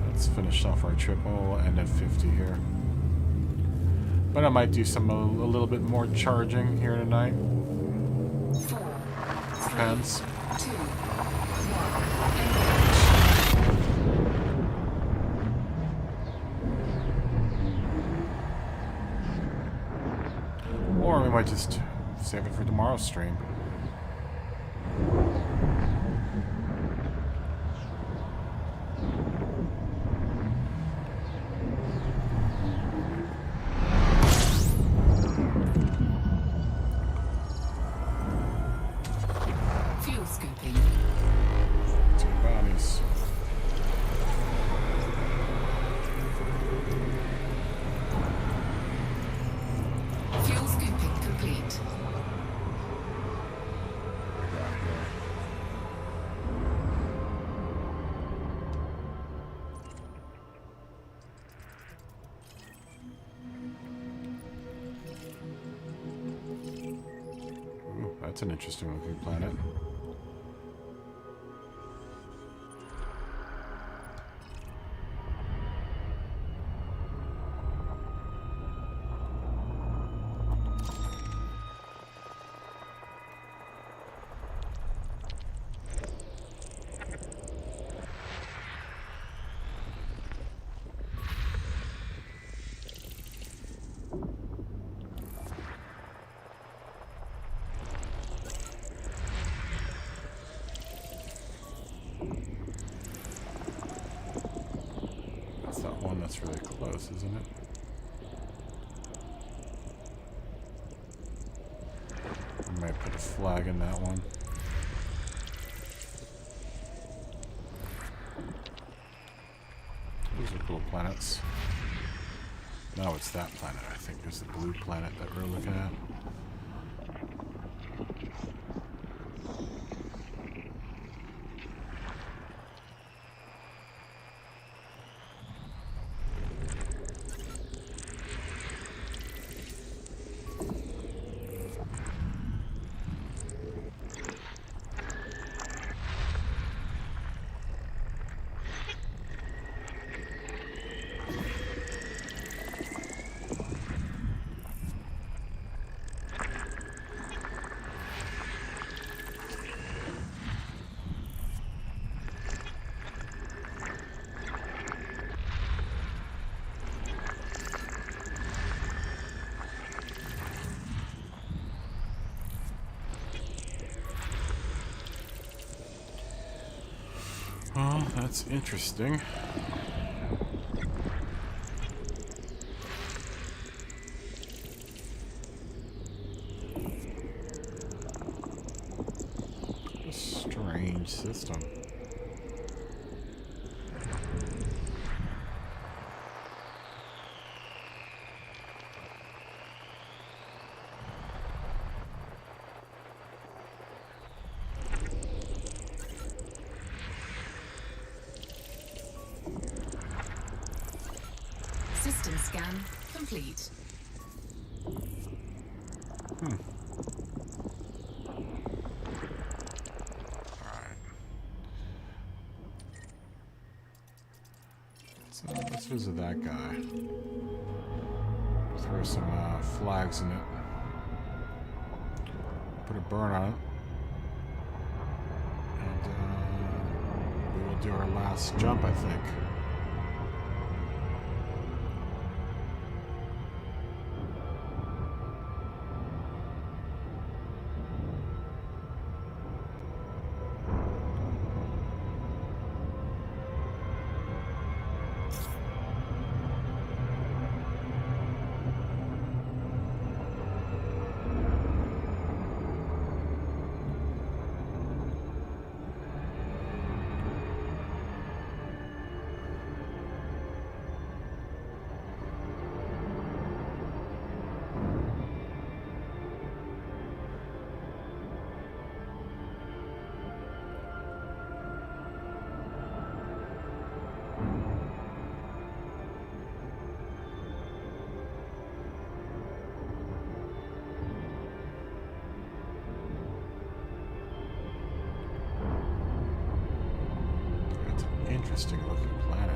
Let's finish off our trip. Oh, we'll end at 50 here. But I might do some a little bit more charging here tonight. 4, 3, Depends. 2, 1. Or we might just save it for tomorrow's stream. Fuel scooping. Two bodies. Fuel scooping complete. Ooh, that's an interesting looking planet. That's that one that's really close, isn't it? I might put a flag in that one. Those are cool planets. No, it's that planet, I think. There's the blue planet that we're looking at. Oh, that's interesting. A strange system. System scan complete. Alright. So let's visit that guy. Throw some flags in it. Put a burn on it. And we will do our last jump, I think. interesting looking planet.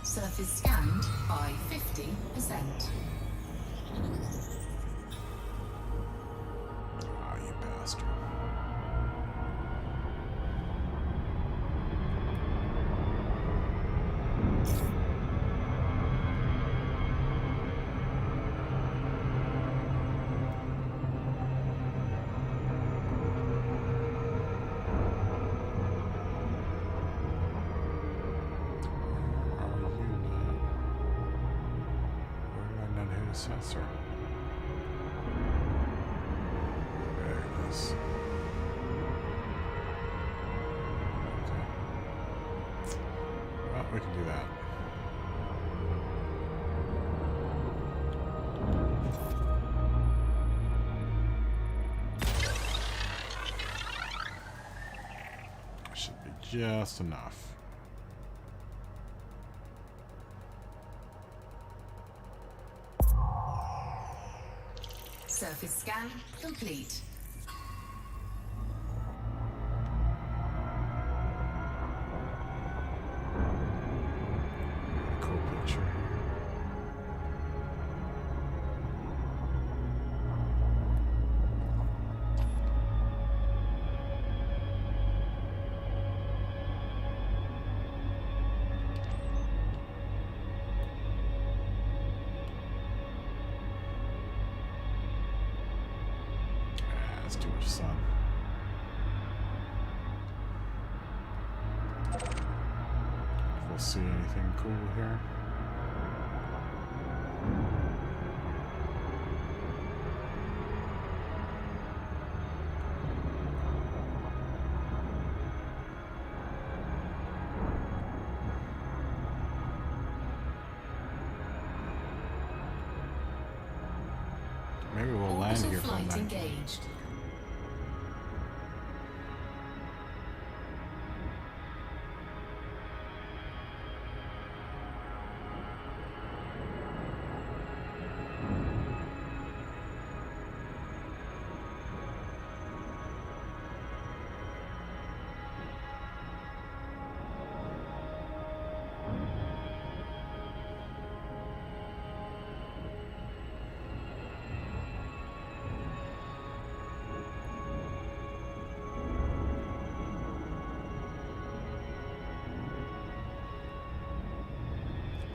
Surface scanned by 50%. Ah, you bastard. Sensor. There it is. Okay. Well, we can do that. Should be just enough. Surface scan complete. Cool picture. That's too much sun. If we'll see anything cool here. Maybe we'll land Orbital here for a flight night. engaged.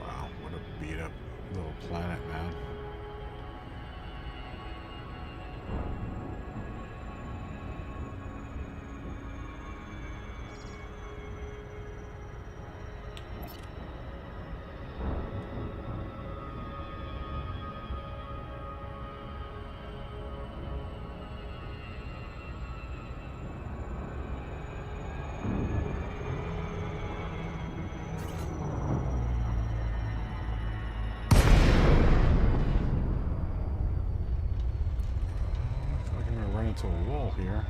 Wow, what a beat up little planet, man. I feel like I'm gonna run into a wall here.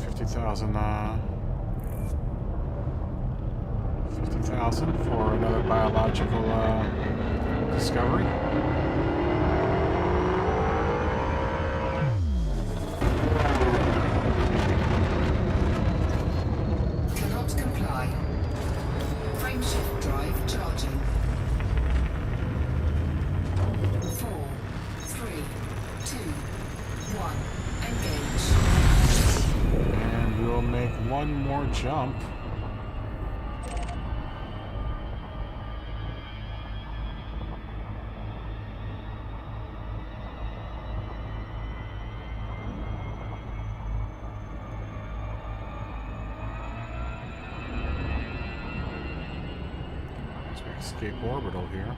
50,000, 50,000 for another biological discovery. Cannot comply. Frameshift drive charging. 4, 3, 2, 1. Engage. And we'll make one more jump. Escape orbital here.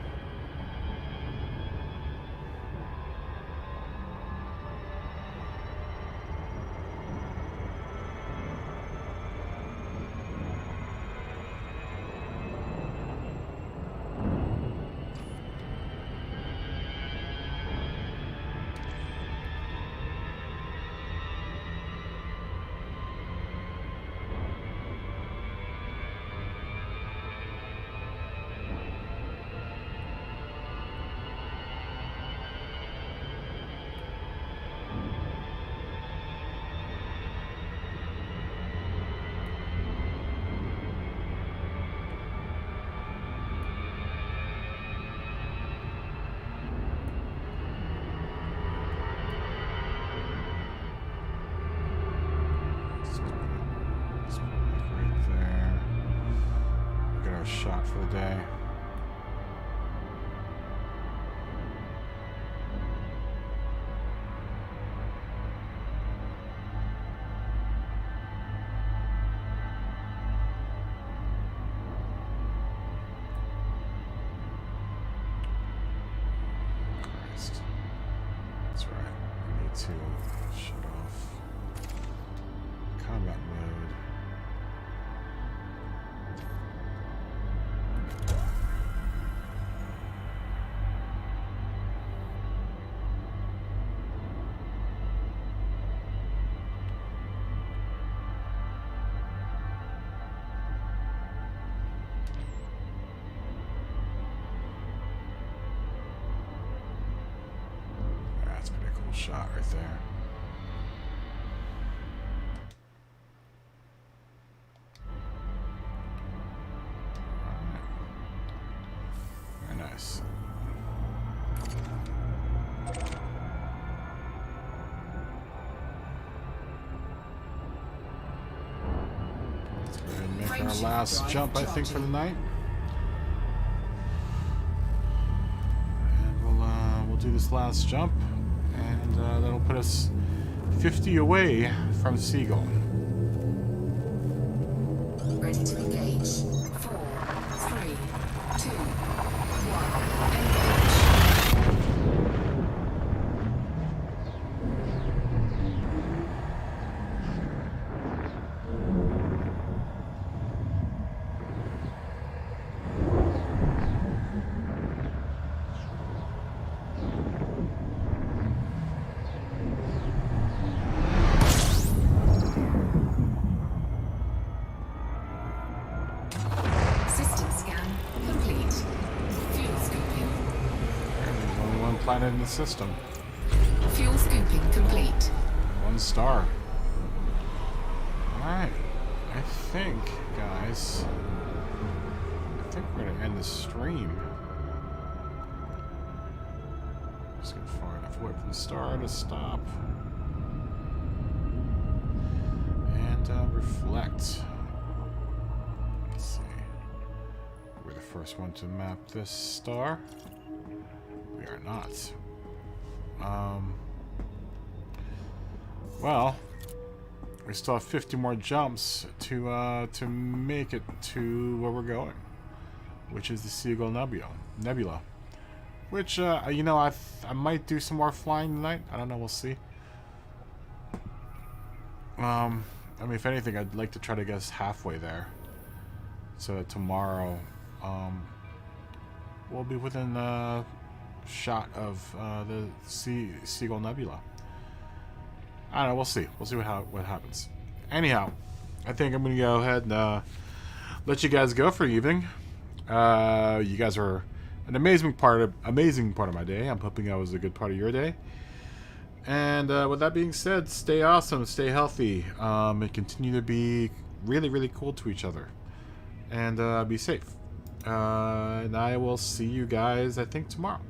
Shot for the day. Christ. That's right. I need to shut off combat mode. Shot right there. Alright. Very nice. Let's go ahead and make our last jump, I think, for the night. And we'll do this last jump. And that'll put us 50 away from Seagull. Ready to engage. 4, 3, 2, 1. Engage. Planet in the system. Fuel scooping complete. 1 star. Alright. I think, guys, we're going to end the stream. Just get far enough away from the star to stop. And reflect. Let's see. We're the first one to map this star. We are not. Well, we still have 50 more jumps to make it to where we're going, which is the Seagull Nebula. Which you know, I might do some more flying tonight. I don't know. We'll see. I mean, if anything, I'd like to try to get us halfway there, so that tomorrow we'll be within shot of the Seagull Nebula. I don't know. We'll see. We'll see what happens. anyhow, I think I'm gonna go ahead and let you guys go for the evening. You guys are an amazing part of my day. I'm hoping that was a good part of your day. And with that being said, stay awesome, stay healthy, and continue to be really, really cool to each other. And be safe. And I will see you guys, I think, tomorrow.